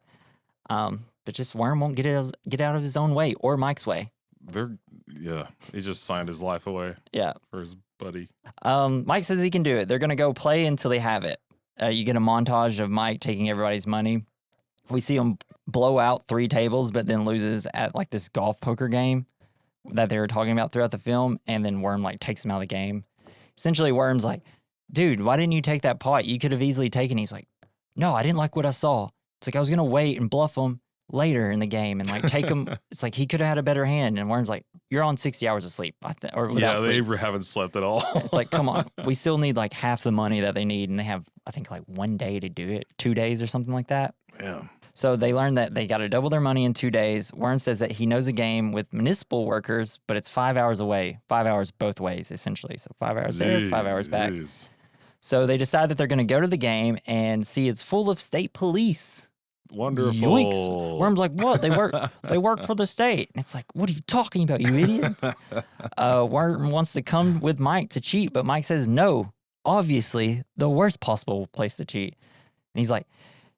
But just Worm won't get out of his own way or Mike's way. He just signed his life away. Yeah. For his buddy. Mike says he can do it. They're gonna go play until they have it. You get a montage of Mike taking everybody's money. We see him blow out 3 tables, but then loses at like this golf poker game that they were talking about throughout the film, and then Worm like takes him out of the game. Essentially, Worm's like, dude, why didn't you take that pot? You could have easily taken. He's like, no, I didn't like what I saw. It's like I was gonna wait and bluff him later in the game and like take him. It's like he could have had a better hand. And Worm's like, you're on 60 hours of sleep, they haven't slept at all. It's like, come on, we still need like half the money that they need, and they have I think like 1 day to do it, 2 days or something like that. Yeah. So they learned that they got to double their money in 2 days. Worm says that he knows a game with municipal workers, but it's 5 hours away, 5 hours both ways essentially. So 5 hours there, 5 hours back. So they decide that they're going to go to the game and see it's full of state police. Wonderful. Yoinks. Worm's like, what? They work for the state. And it's like, what are you talking about, you idiot? Worm wants to come with Mike to cheat, but Mike says no. Obviously, the worst possible place to cheat. And he's like,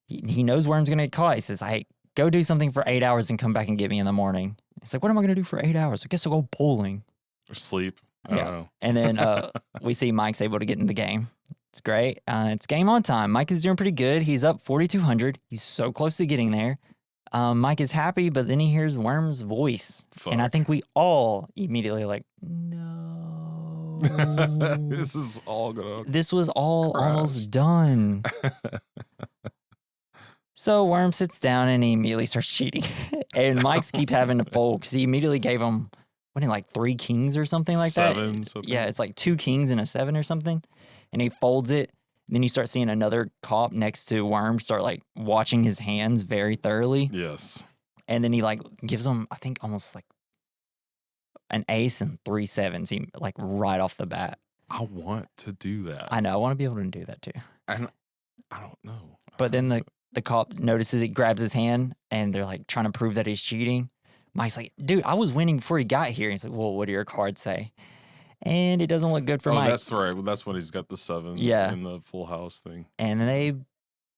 he knows Worm's going to get caught. He says, hey, go do something for 8 hours and come back and get me in the morning. He's like, what am I going to do for 8 hours? I guess I'll go bowling. Or sleep. I don't know. And then we see Mike's able to get in the game. It's great. It's game on time. Mike is doing pretty good. He's up 4,200. He's so close to getting there. Mike is happy, but then he hears Worm's voice. Fuck. And I think we all immediately like, no. This is all gonna This was all crash. almost done. So Worm sits down and he immediately starts cheating. And Mike's keep having to fold because he immediately gave him, like 3 kings or something like that? Something. Yeah, it's like 2 kings and a 7 or something. And he folds it. And then you start seeing another cop next to Worm start like watching his hands very thoroughly. Yes. And then he like gives him, I think, almost like an ace and 3 sevens. He like right off the bat. I want to do that. I know. I want to be able to do that too. And I don't know. But then the cop notices it, grabs his hand, and they're like trying to prove that he's cheating. Mike's like, dude, I was winning before he got here. He's like, well, what do your cards say? And it doesn't look good for Mike. That's right. Well, that's when he's got the 7s in the full house thing. And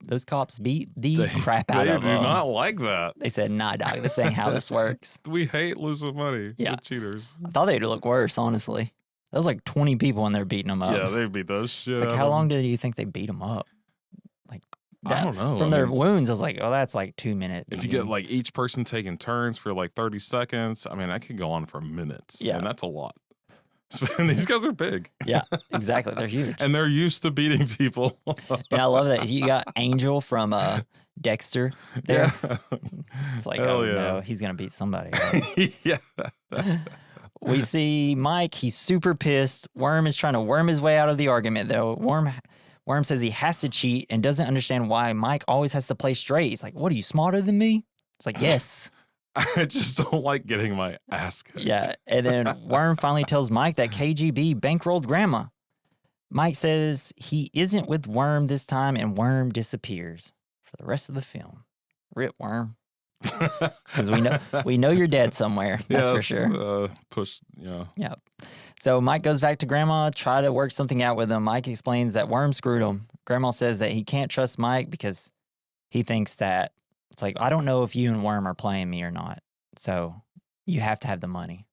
those cops beat the crap out of him. They do not like that. They said, nah, dog, this ain't how this works. We hate losing money. Yeah. With cheaters. I thought they'd look worse, honestly. There was like 20 people in there beating them up. Yeah, they beat those shit. It's like, how long do you think they beat them up? Like, I don't know. From their wounds, I was like, oh, that's like 2 minutes. If you get like each person taking turns for like 30 seconds, I mean, I could go on for minutes. Yeah. And that's a lot. And these guys are big. Yeah, exactly. They're huge. And they're used to beating people. And I love that. You got Angel from Dexter there. Yeah. It's like, Hell oh yeah. no, he's going to beat somebody. Yeah. We see Mike. He's super pissed. Worm is trying to worm his way out of the argument, though. Worm says he has to cheat and doesn't understand why Mike always has to play straight. He's like, what, are you smarter than me? It's like, yes. I just don't like getting my ass kicked. Yeah. And then Worm finally tells Mike that KGB bankrolled Grandma. Mike says he isn't with Worm this time, and Worm disappears for the rest of the film. Rip Worm. Because we know you're dead somewhere. That's for sure. Yep. So Mike goes back to Grandma, try to work something out with him. Mike explains that Worm screwed him. Grandma says that he can't trust Mike because he thinks that it's like, I don't know if you and Worm are playing me or not. So you have to have the money.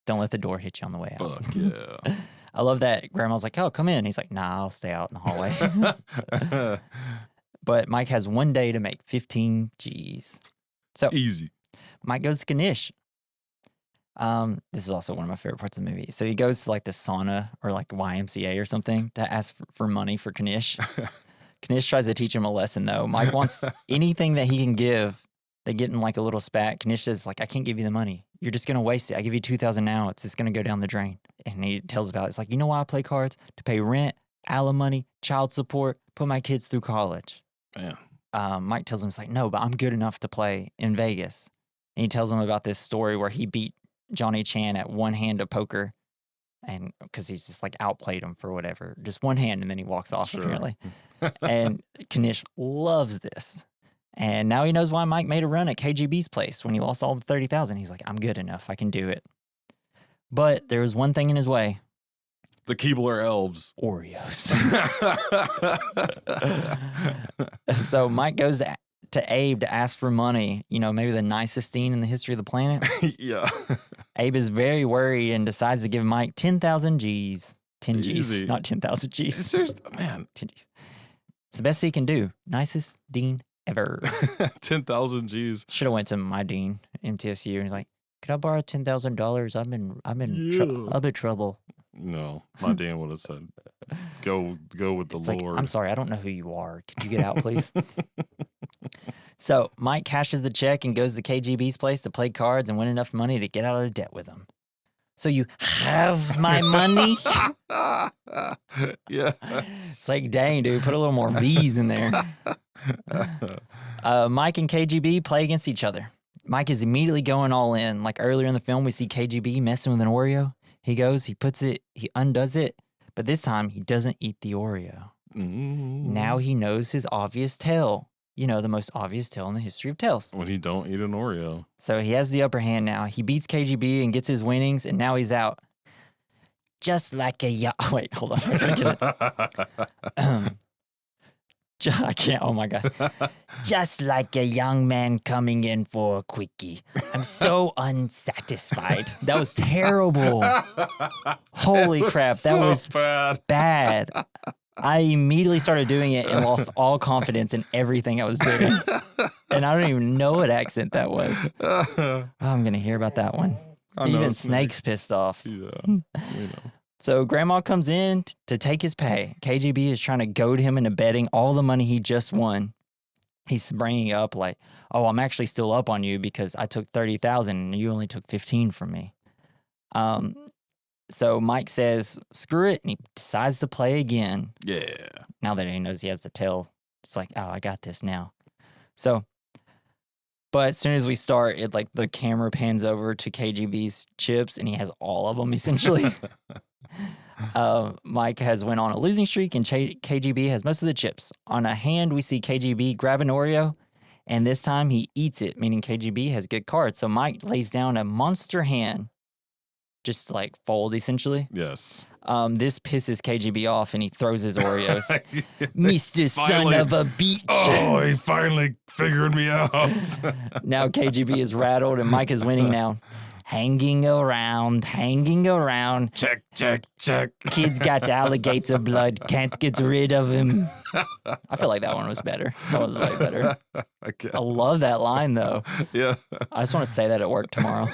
Don't let the door hit you on the way out. Fuck yeah. I love that Grandma's like, oh, come in. He's like, nah, I'll stay out in the hallway. But Mike has one day to make 15 G's. So easy. Mike goes to Kanish. This is also one of my favorite parts of the movie. So he goes to like the sauna or like YMCA or something to ask for money for Kanish. Kanish tries to teach him a lesson though. Mike wants anything that he can give. They get in like a little spat. Kanish says like, I can't give you the money. You're just going to waste it. I give you $2,000 now. It's just going to go down the drain. And he tells about it. It's like, you know why I play cards? To pay rent, alimony, child support, put my kids through college. Man. Mike tells him, it's like, no, but I'm good enough to play in Vegas. And he tells him about this story where he beat Johnny Chan at one hand of poker. And because he's just like outplayed him for whatever, just one hand. And then he walks off apparently. And Kanish loves this. And now he knows why Mike made a run at KGB's place when he lost all the 30,000. He's like, I'm good enough. I can do it. But there was one thing in his way. The Keebler elves. Oreos. So Mike goes to Abe to ask for money. You know, maybe the nicest scene in the history of the planet. Yeah. Abe is very worried and decides to give Mike 10,000 G's. 10 G's, Easy. not 10,000 G's. It's just, man. 10 G's. It's the best he can do. Nicest dean ever. 10,000 G's. Should have went to my dean, MTSU, and he's like, "Could I borrow $10,000? I'm in trouble." No, my dean would have said, "Go with the Lord." Lord." I'm sorry, I don't know who you are. Could you get out, please? So Mike cashes the check and goes to KGB's place to play cards and win enough money to get out of debt with him. So you have my money? Yeah. It's like, dang, dude, put a little more V's in there. Mike and KGB play against each other. Mike is immediately going all in. Like earlier in the film, we see KGB messing with an Oreo. He goes, he puts it, he undoes it, but this time he doesn't eat the Oreo. Now he knows his obvious tale. You know, the most obvious tale in the history of tales. When he don't eat an Oreo. So he has the upper hand now. He beats KGB and gets his winnings, and now he's out. Just like a young... Wait, hold on. I gotta get it. I can't. Oh, my God. Just like a young man coming in for a quickie. I'm so unsatisfied. That was terrible. Holy crap. That was bad. I immediately started doing it and lost all confidence in everything I was doing. And I don't even know what accent that was. Oh, I'm going to hear about that one. Even Snake's pissed off. Yeah, we know. So Grandma comes in to take his pay. KGB is trying to goad him into betting all the money he just won. He's bringing up like, oh, I'm actually still up on you because I took 30,000 and you only took 15 from me. So Mike says, screw it, and he decides to play again. Yeah. Now that he knows he has to tell, it's like, oh, I got this now. So, but as soon as we start, it like the camera pans over to KGB's chips, and he has all of them, essentially. Mike has went on a losing streak, and KGB has most of the chips. On a hand, we see KGB grab an Oreo, and this time he eats it, meaning KGB has good cards. So Mike lays down a monster hand. Just like fold, essentially. Yes. This pisses KGB off, and he throws his Oreos. Mr. Son of a beach. Oh, he finally figured me out. Now KGB is rattled, and Mike is winning now. Hanging around. Check. Kid's got alligator blood. Can't get rid of him. I feel like that one was better. That was way better. I love that line, though. Yeah. I just want to say that at work tomorrow.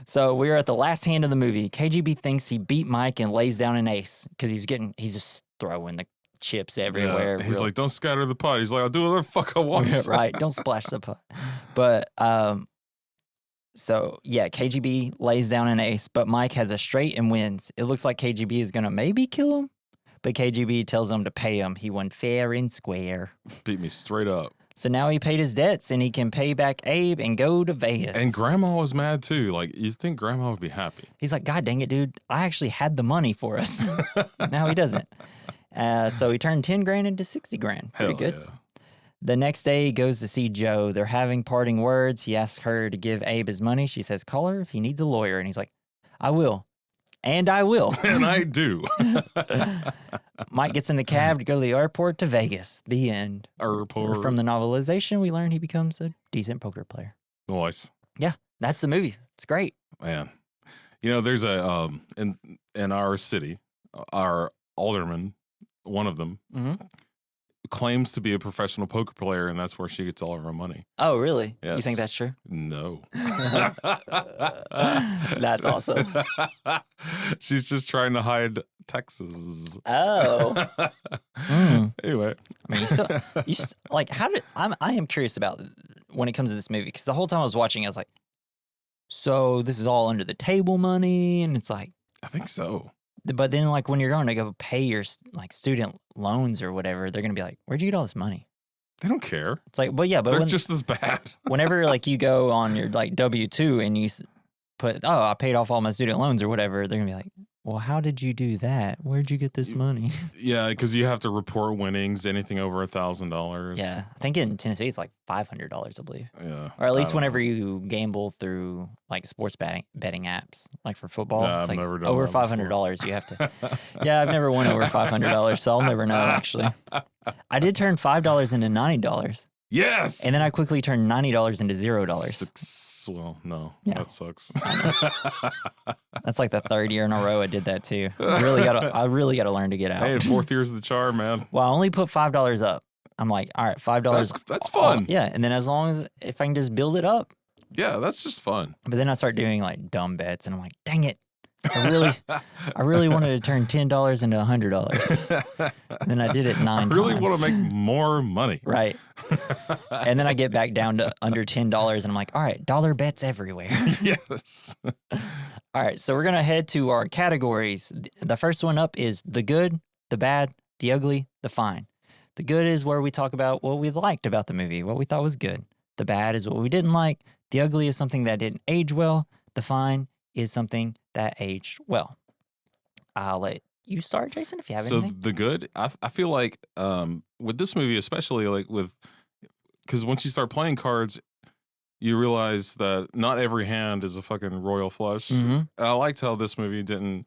So we're at the last hand of the movie. KGB thinks he beat Mike and lays down an ace because he's just throwing the chips everywhere. Yeah. He's like, don't scatter the pot. He's like, I'll do whatever the fuck I want. Right. Don't splash the pot. But so yeah, KGB lays down an ace, but Mike has a straight and wins. It looks like KGB is gonna maybe kill him, but KGB tells him to pay him. He won fair and square. Beat me straight up. So now he paid his debts, and he can pay back Abe and go to Vegas. And Grandma was mad, too. Like, you think Grandma would be happy. He's like, God dang it, dude. I actually had the money for us. Now he doesn't. So he turned 10 grand into 60 grand. Pretty good. The next day, he goes to see Joe. They're having parting words. He asks her to give Abe his money. She says, call her if he needs a lawyer. And he's like, I will. And I will. And I do. Mike gets in the cab to go to the airport to Vegas. The end. Airport. From the novelization, we learn he becomes a decent poker player. Nice. Yeah, that's the movie. It's great. Man. You know, there's a, in our city, our alderman, one of them, claims to be a professional poker player, and that's where she gets all of her money. Oh, really? Yes. You think that's true? No. That's awesome. She's just trying to hide taxes. Oh. Anyway. I mean, like, I am curious about when it comes to this movie, because the whole time I was watching, I was like, so this is all under the table money? And it's like, I think so. But then, like, when you're going to go pay your, like, student loans or whatever, they're going to be like, where'd you get all this money? They don't care. It's like, well, yeah, but they're just as bad. Whenever, like, you go on your, like, W-2 and you put, oh, I paid off all my student loans or whatever, they're going to be like, well, how did you do that? Where'd you get this money? Yeah, because you have to report winnings, anything over $1,000. Yeah, I think in Tennessee it's like $500, I believe. Yeah, or at least whenever you gamble through like sports betting apps, like for football, it's like over $500. You have to. Yeah, I've never won over $500, so I'll never know. Actually, I did turn $5 into $90. Yes, and then I quickly turned $90 into $0. Well, no, that sucks. That's like the third year in a row I did that too. I really gotta learn to get out. Hey, fourth year's the charm, man. Well, I only put $5 up. I'm like, all right, $5. That's fun. Yeah, and then as long as if I can just build it up. Yeah, that's just fun. But then I start doing like dumb bets, and I'm like, dang it. I really wanted to turn $10 into $100. And then I did it 9 times. I really want to make more money. Right. And then I get back down to under $10, and I'm like, all right, dollar bets everywhere. Yes. All right, so we're going to head to our categories. The first one up is the good, the bad, the ugly, the fine. The good is where we talk about what we liked about the movie, what we thought was good. The bad is what we didn't like. The ugly is something that didn't age well. The fine is something that aged well. I'll let you start, Jason, if you have anything. So the good, I feel like with this movie, especially like because once you start playing cards, you realize that not every hand is a fucking royal flush. Mm-hmm. And I liked how this movie didn't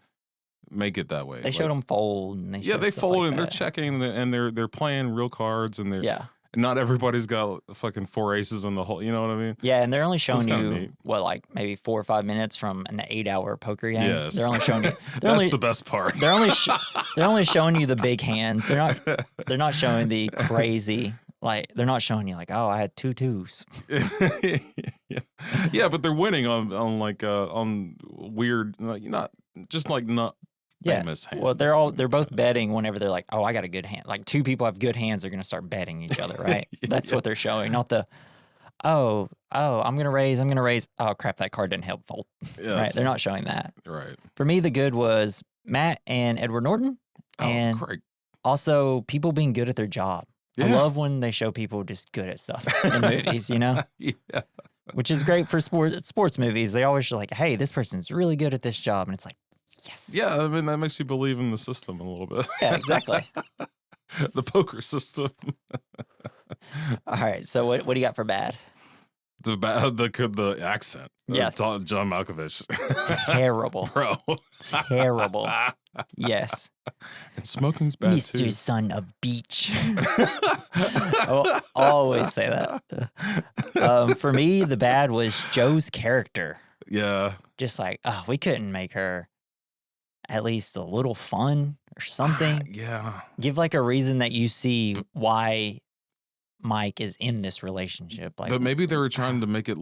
make it that way. They showed them fold. And they fold and they're checking and they're playing real cards and they're not everybody's got fucking 4 aces on the whole. You know what I mean? Yeah, and they're only showing you like maybe 4 or 5 minutes from an 8-hour poker game. Yes, they're only showing you. That's the best part. They're only showing you the big hands. They're not showing the crazy. Like they're not showing you like, oh, I had 2 twos. Yeah, but they're winning on weird, like not famous hands. Well, they're both betting whenever they're like, oh, I got a good hand. Like 2 people have good hands, they're gonna start betting each other, right? That's what they're showing, not the I'm gonna raise. Oh crap, that card didn't help fold. Yes. Right? They're not showing that. Right. For me, the good was Matt and Edward Norton, and great. Also people being good at their job. Yeah. I love when they show people just good at stuff in movies, you know? Yeah. Which is great for sports movies. They always are like, hey, this person's really good at this job. And it's like, yes. Yeah, I mean, that makes you believe in the system a little bit. Yeah, exactly. The poker system. All right, so what do you got for bad? The accent. Yeah. John Malkovich. Terrible. Bro. Terrible. Yes. And smoking's bad Mr. too. Mr. Son of Beach. I'll always say that. For me, the bad was Joe's character. Yeah. Just like, we couldn't make her at least a little fun or something. Yeah. Give like a reason that you see why Mike is in this relationship. Like, but maybe they were trying to make it,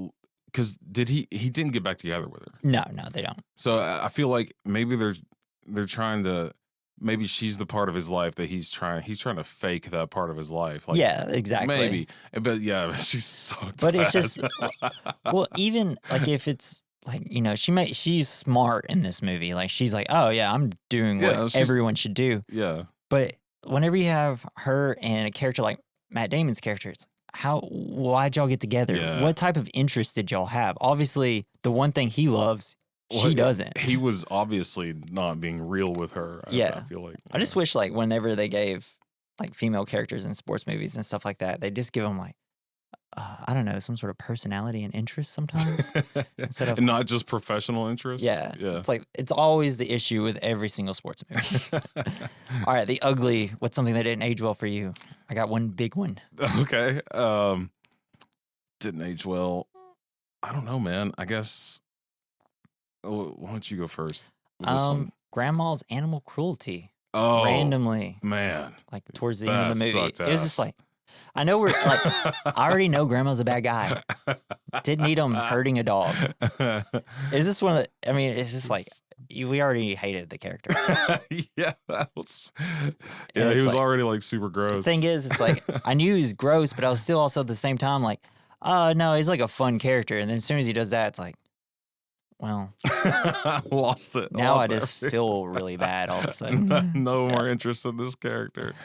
because he didn't get back together with her. No, they don't. So I feel like maybe they're trying to, maybe she's the part of his life that he's trying to fake that part of his life. Like, yeah, exactly. Maybe. But yeah, she's so But it's just, well, even like if it's like, you know, she's smart in this movie. Like she's like, oh yeah, I'm doing what everyone should do. Yeah. But whenever you have her and a character like Matt Damon's character, it's why'd y'all get together? Yeah. What type of interest did y'all have? Obviously, the one thing he loves, she doesn't. He was obviously not being real with her. Yeah. I feel like. I just wish like whenever they gave like female characters in sports movies and stuff like that. They just give them like, I don't know, some sort of personality and interest sometimes. Instead of, and not just professional interest. Yeah. It's like, it's always the issue with every single sports movie. All right. The ugly. What's something that didn't age well for you? I got one big one. Okay. Didn't age well. I don't know, man. I guess. Oh, why don't you go first? Grandma's animal cruelty. Oh, randomly, man. Like towards the end of the movie, sucked it was just like, I know we're like, I already know Grandma's a bad guy. Didn't need him hurting a dog. Is this one of the? I mean, it's just like we already hated the character. Yeah, that was. Yeah, he was like, already like super gross. The thing is, it's like I knew he was gross, but I was still also at the same time like, oh no, he's like a fun character. And then as soon as he does that, it's like, well, lost it. Now I just feel really bad all of a sudden. No more interest in this character.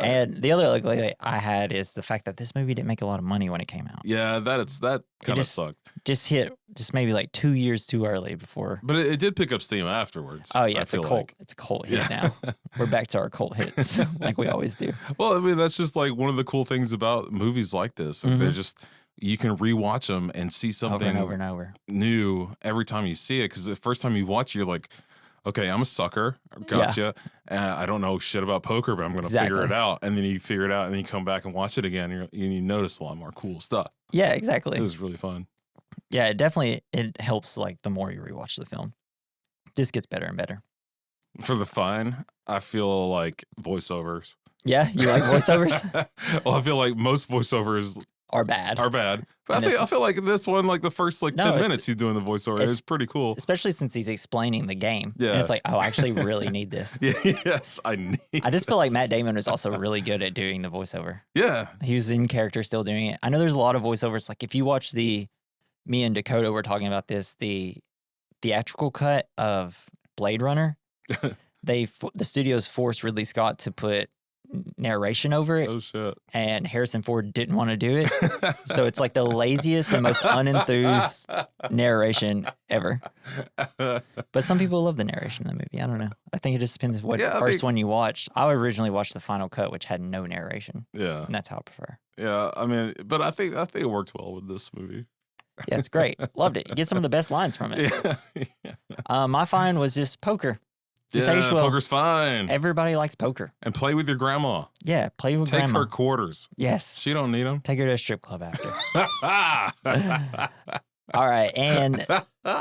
And the other ugly I had is the fact that this movie didn't make a lot of money when it came out. Yeah, that kind of sucked. Just hit maybe like 2 years too early before. But it did pick up steam afterwards. Oh yeah, it's a cult. Like. It's a cult hit now. We're back to our cult hits like we always do. Well, I mean that's just like one of the cool things about movies like this. They're just. You can rewatch them and see something over and over new every time you see it. Because the first time you watch, you're like, okay, I'm a sucker. Gotcha. Yeah. I don't know shit about poker, but I'm going to figure it out. And then you figure it out and then you come back and watch it again and you notice a lot more cool stuff. Yeah, exactly. It was really fun. Yeah, it helps like the more you rewatch the film. It just gets better and better. For the fun, I feel like voiceovers. Yeah, you like voiceovers? Well, I feel like most voiceovers are bad. But I feel like this one, like the first 10 minutes he's doing the voiceover, it's pretty cool. Especially since he's explaining the game. Yeah. And it's like, oh, I actually really need this. Yes, I just feel like Matt Damon was also really good at doing the voiceover. Yeah. He was in character still doing it. I know there's a lot of voiceovers. Like if you watch me and Dakota were talking about this, the theatrical cut of Blade Runner, the studios forced Ridley Scott to put narration over it. Oh shit. And Harrison Ford didn't want to do it. So it's like the laziest and most unenthused narration ever. But some people love the narration in the movie. I don't know. I think it just depends what first one you watch. I originally watched the final cut, which had no narration. Yeah. And that's how I prefer. Yeah, I mean, but I think it worked well with this movie. Yeah, it's great. Loved it. You get some of the best lines from it. Yeah. My find was just poker. Poker's fine. Everybody likes poker. And play with your grandma. Yeah, play with grandma. Take her quarters. Yes. She don't need them. Take her to a strip club after. All right, and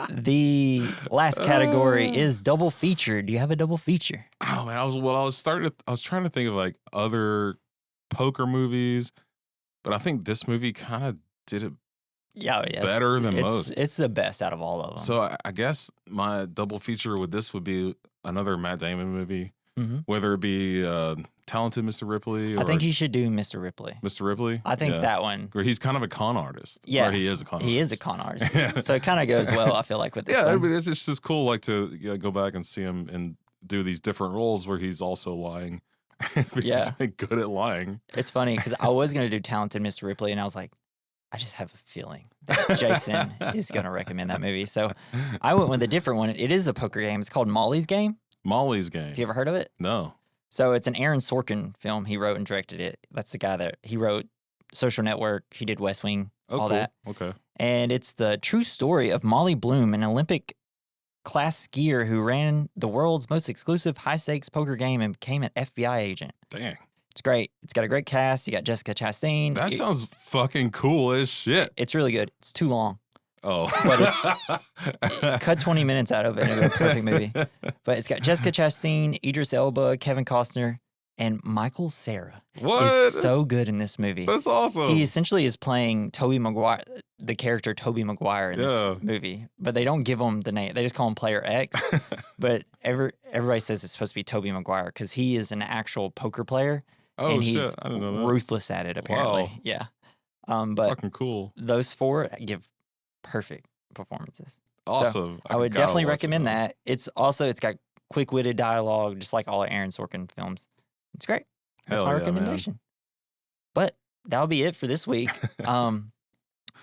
the last category is double feature. Do you have a double feature? Oh man, I was trying to think of like other poker movies, but I think this movie kind of did it better than most. It's the best out of all of them. So I guess my double feature with this would be another Matt Damon movie, whether it be Talented Mr. Ripley. Or I think he should do Mr. Ripley. Mr. Ripley? I think that one. Where he's kind of a con artist. Yeah. Or he is a con artist. He is a con artist. So it kind of goes well, I feel like, with this one. Yeah, I mean, it's just cool like to go back and see him and do these different roles where he's also lying. He's like, good at lying. It's funny because I was going to do Talented Mr. Ripley and I was like, I just have a feeling that Jason is going to recommend that movie. So I went with a different one. It is a poker game. It's called Molly's Game. Molly's Game. Have you ever heard of it? No. So it's an Aaron Sorkin film. He wrote and directed it. That's the guy that he wrote Social Network. He did West Wing, all that. Okay. And it's the true story of Molly Bloom, an Olympic class skier who ran the world's most exclusive high-stakes poker game and became an FBI agent. Dang. It's great. It's got a great cast. You got Jessica Chastain. That sounds fucking cool as shit. It's really good. It's too long. Oh. But it's cut 20 minutes out of it and it'll be a perfect movie. But it's got Jessica Chastain, Idris Elba, Kevin Costner, and Michael Cera. What? Is so good in this movie. That's awesome. He essentially is playing Tobey Maguire, the character Tobey Maguire in this movie. But they don't give him the name. They just call him Player X. But everybody says it's supposed to be Tobey Maguire because he is an actual poker player. Oh, and he's shit. I didn't know that. Ruthless at it, apparently. Wow. Yeah. But fucking cool. Those four give perfect performances. Awesome. So I would definitely recommend that. It's got quick-witted dialogue, just like all Aaron Sorkin films. It's great. That's my recommendation. Man. But that'll be it for this week.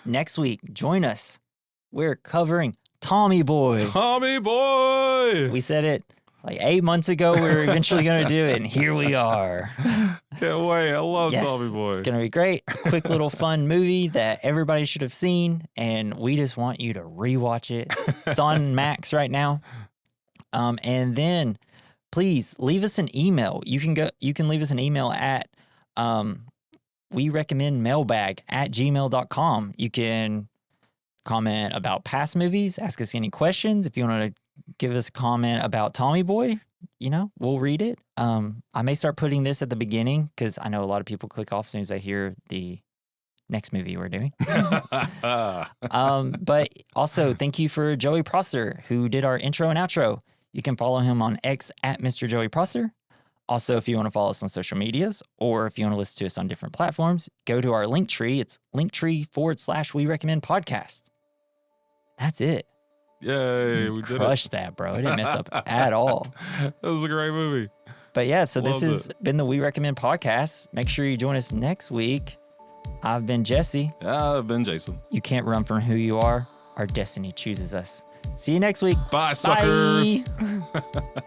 Next week, join us. We're covering Tommy Boy. Tommy Boy. We said it Like 8 months ago, we were eventually going to do it, and here we are. Can't wait. I love Tommy Boy. It's going to be great. Quick little fun movie that everybody should have seen, and we just want you to rewatch it. It's on Max right now. And then please leave us an email. You can leave us an email at we recommend mailbag@gmail.com. You can comment about past movies, ask us any questions. If you want to give us a comment about Tommy Boy, we'll read it. I may start putting this at the beginning because I know a lot of people click off as soon as they hear the next movie we're doing. But also, thank you for Joey Prosser, who did our intro and outro. You can follow him on X at Mr. Joey Prosser. Also, if you want to follow us on social medias, or if you want to listen to us on different platforms, go to our link tree. It's linktree/We Recommend Podcast. That's it. Yay, we did it. Crushed that, bro. I didn't mess up at all. That was a great movie. But yeah, so this has been the We Recommend Podcast. Make sure you join us next week. I've been Jesse. I've been Jason. You can't run from who you are. Our destiny chooses us. See you next week. Bye, suckers. Bye.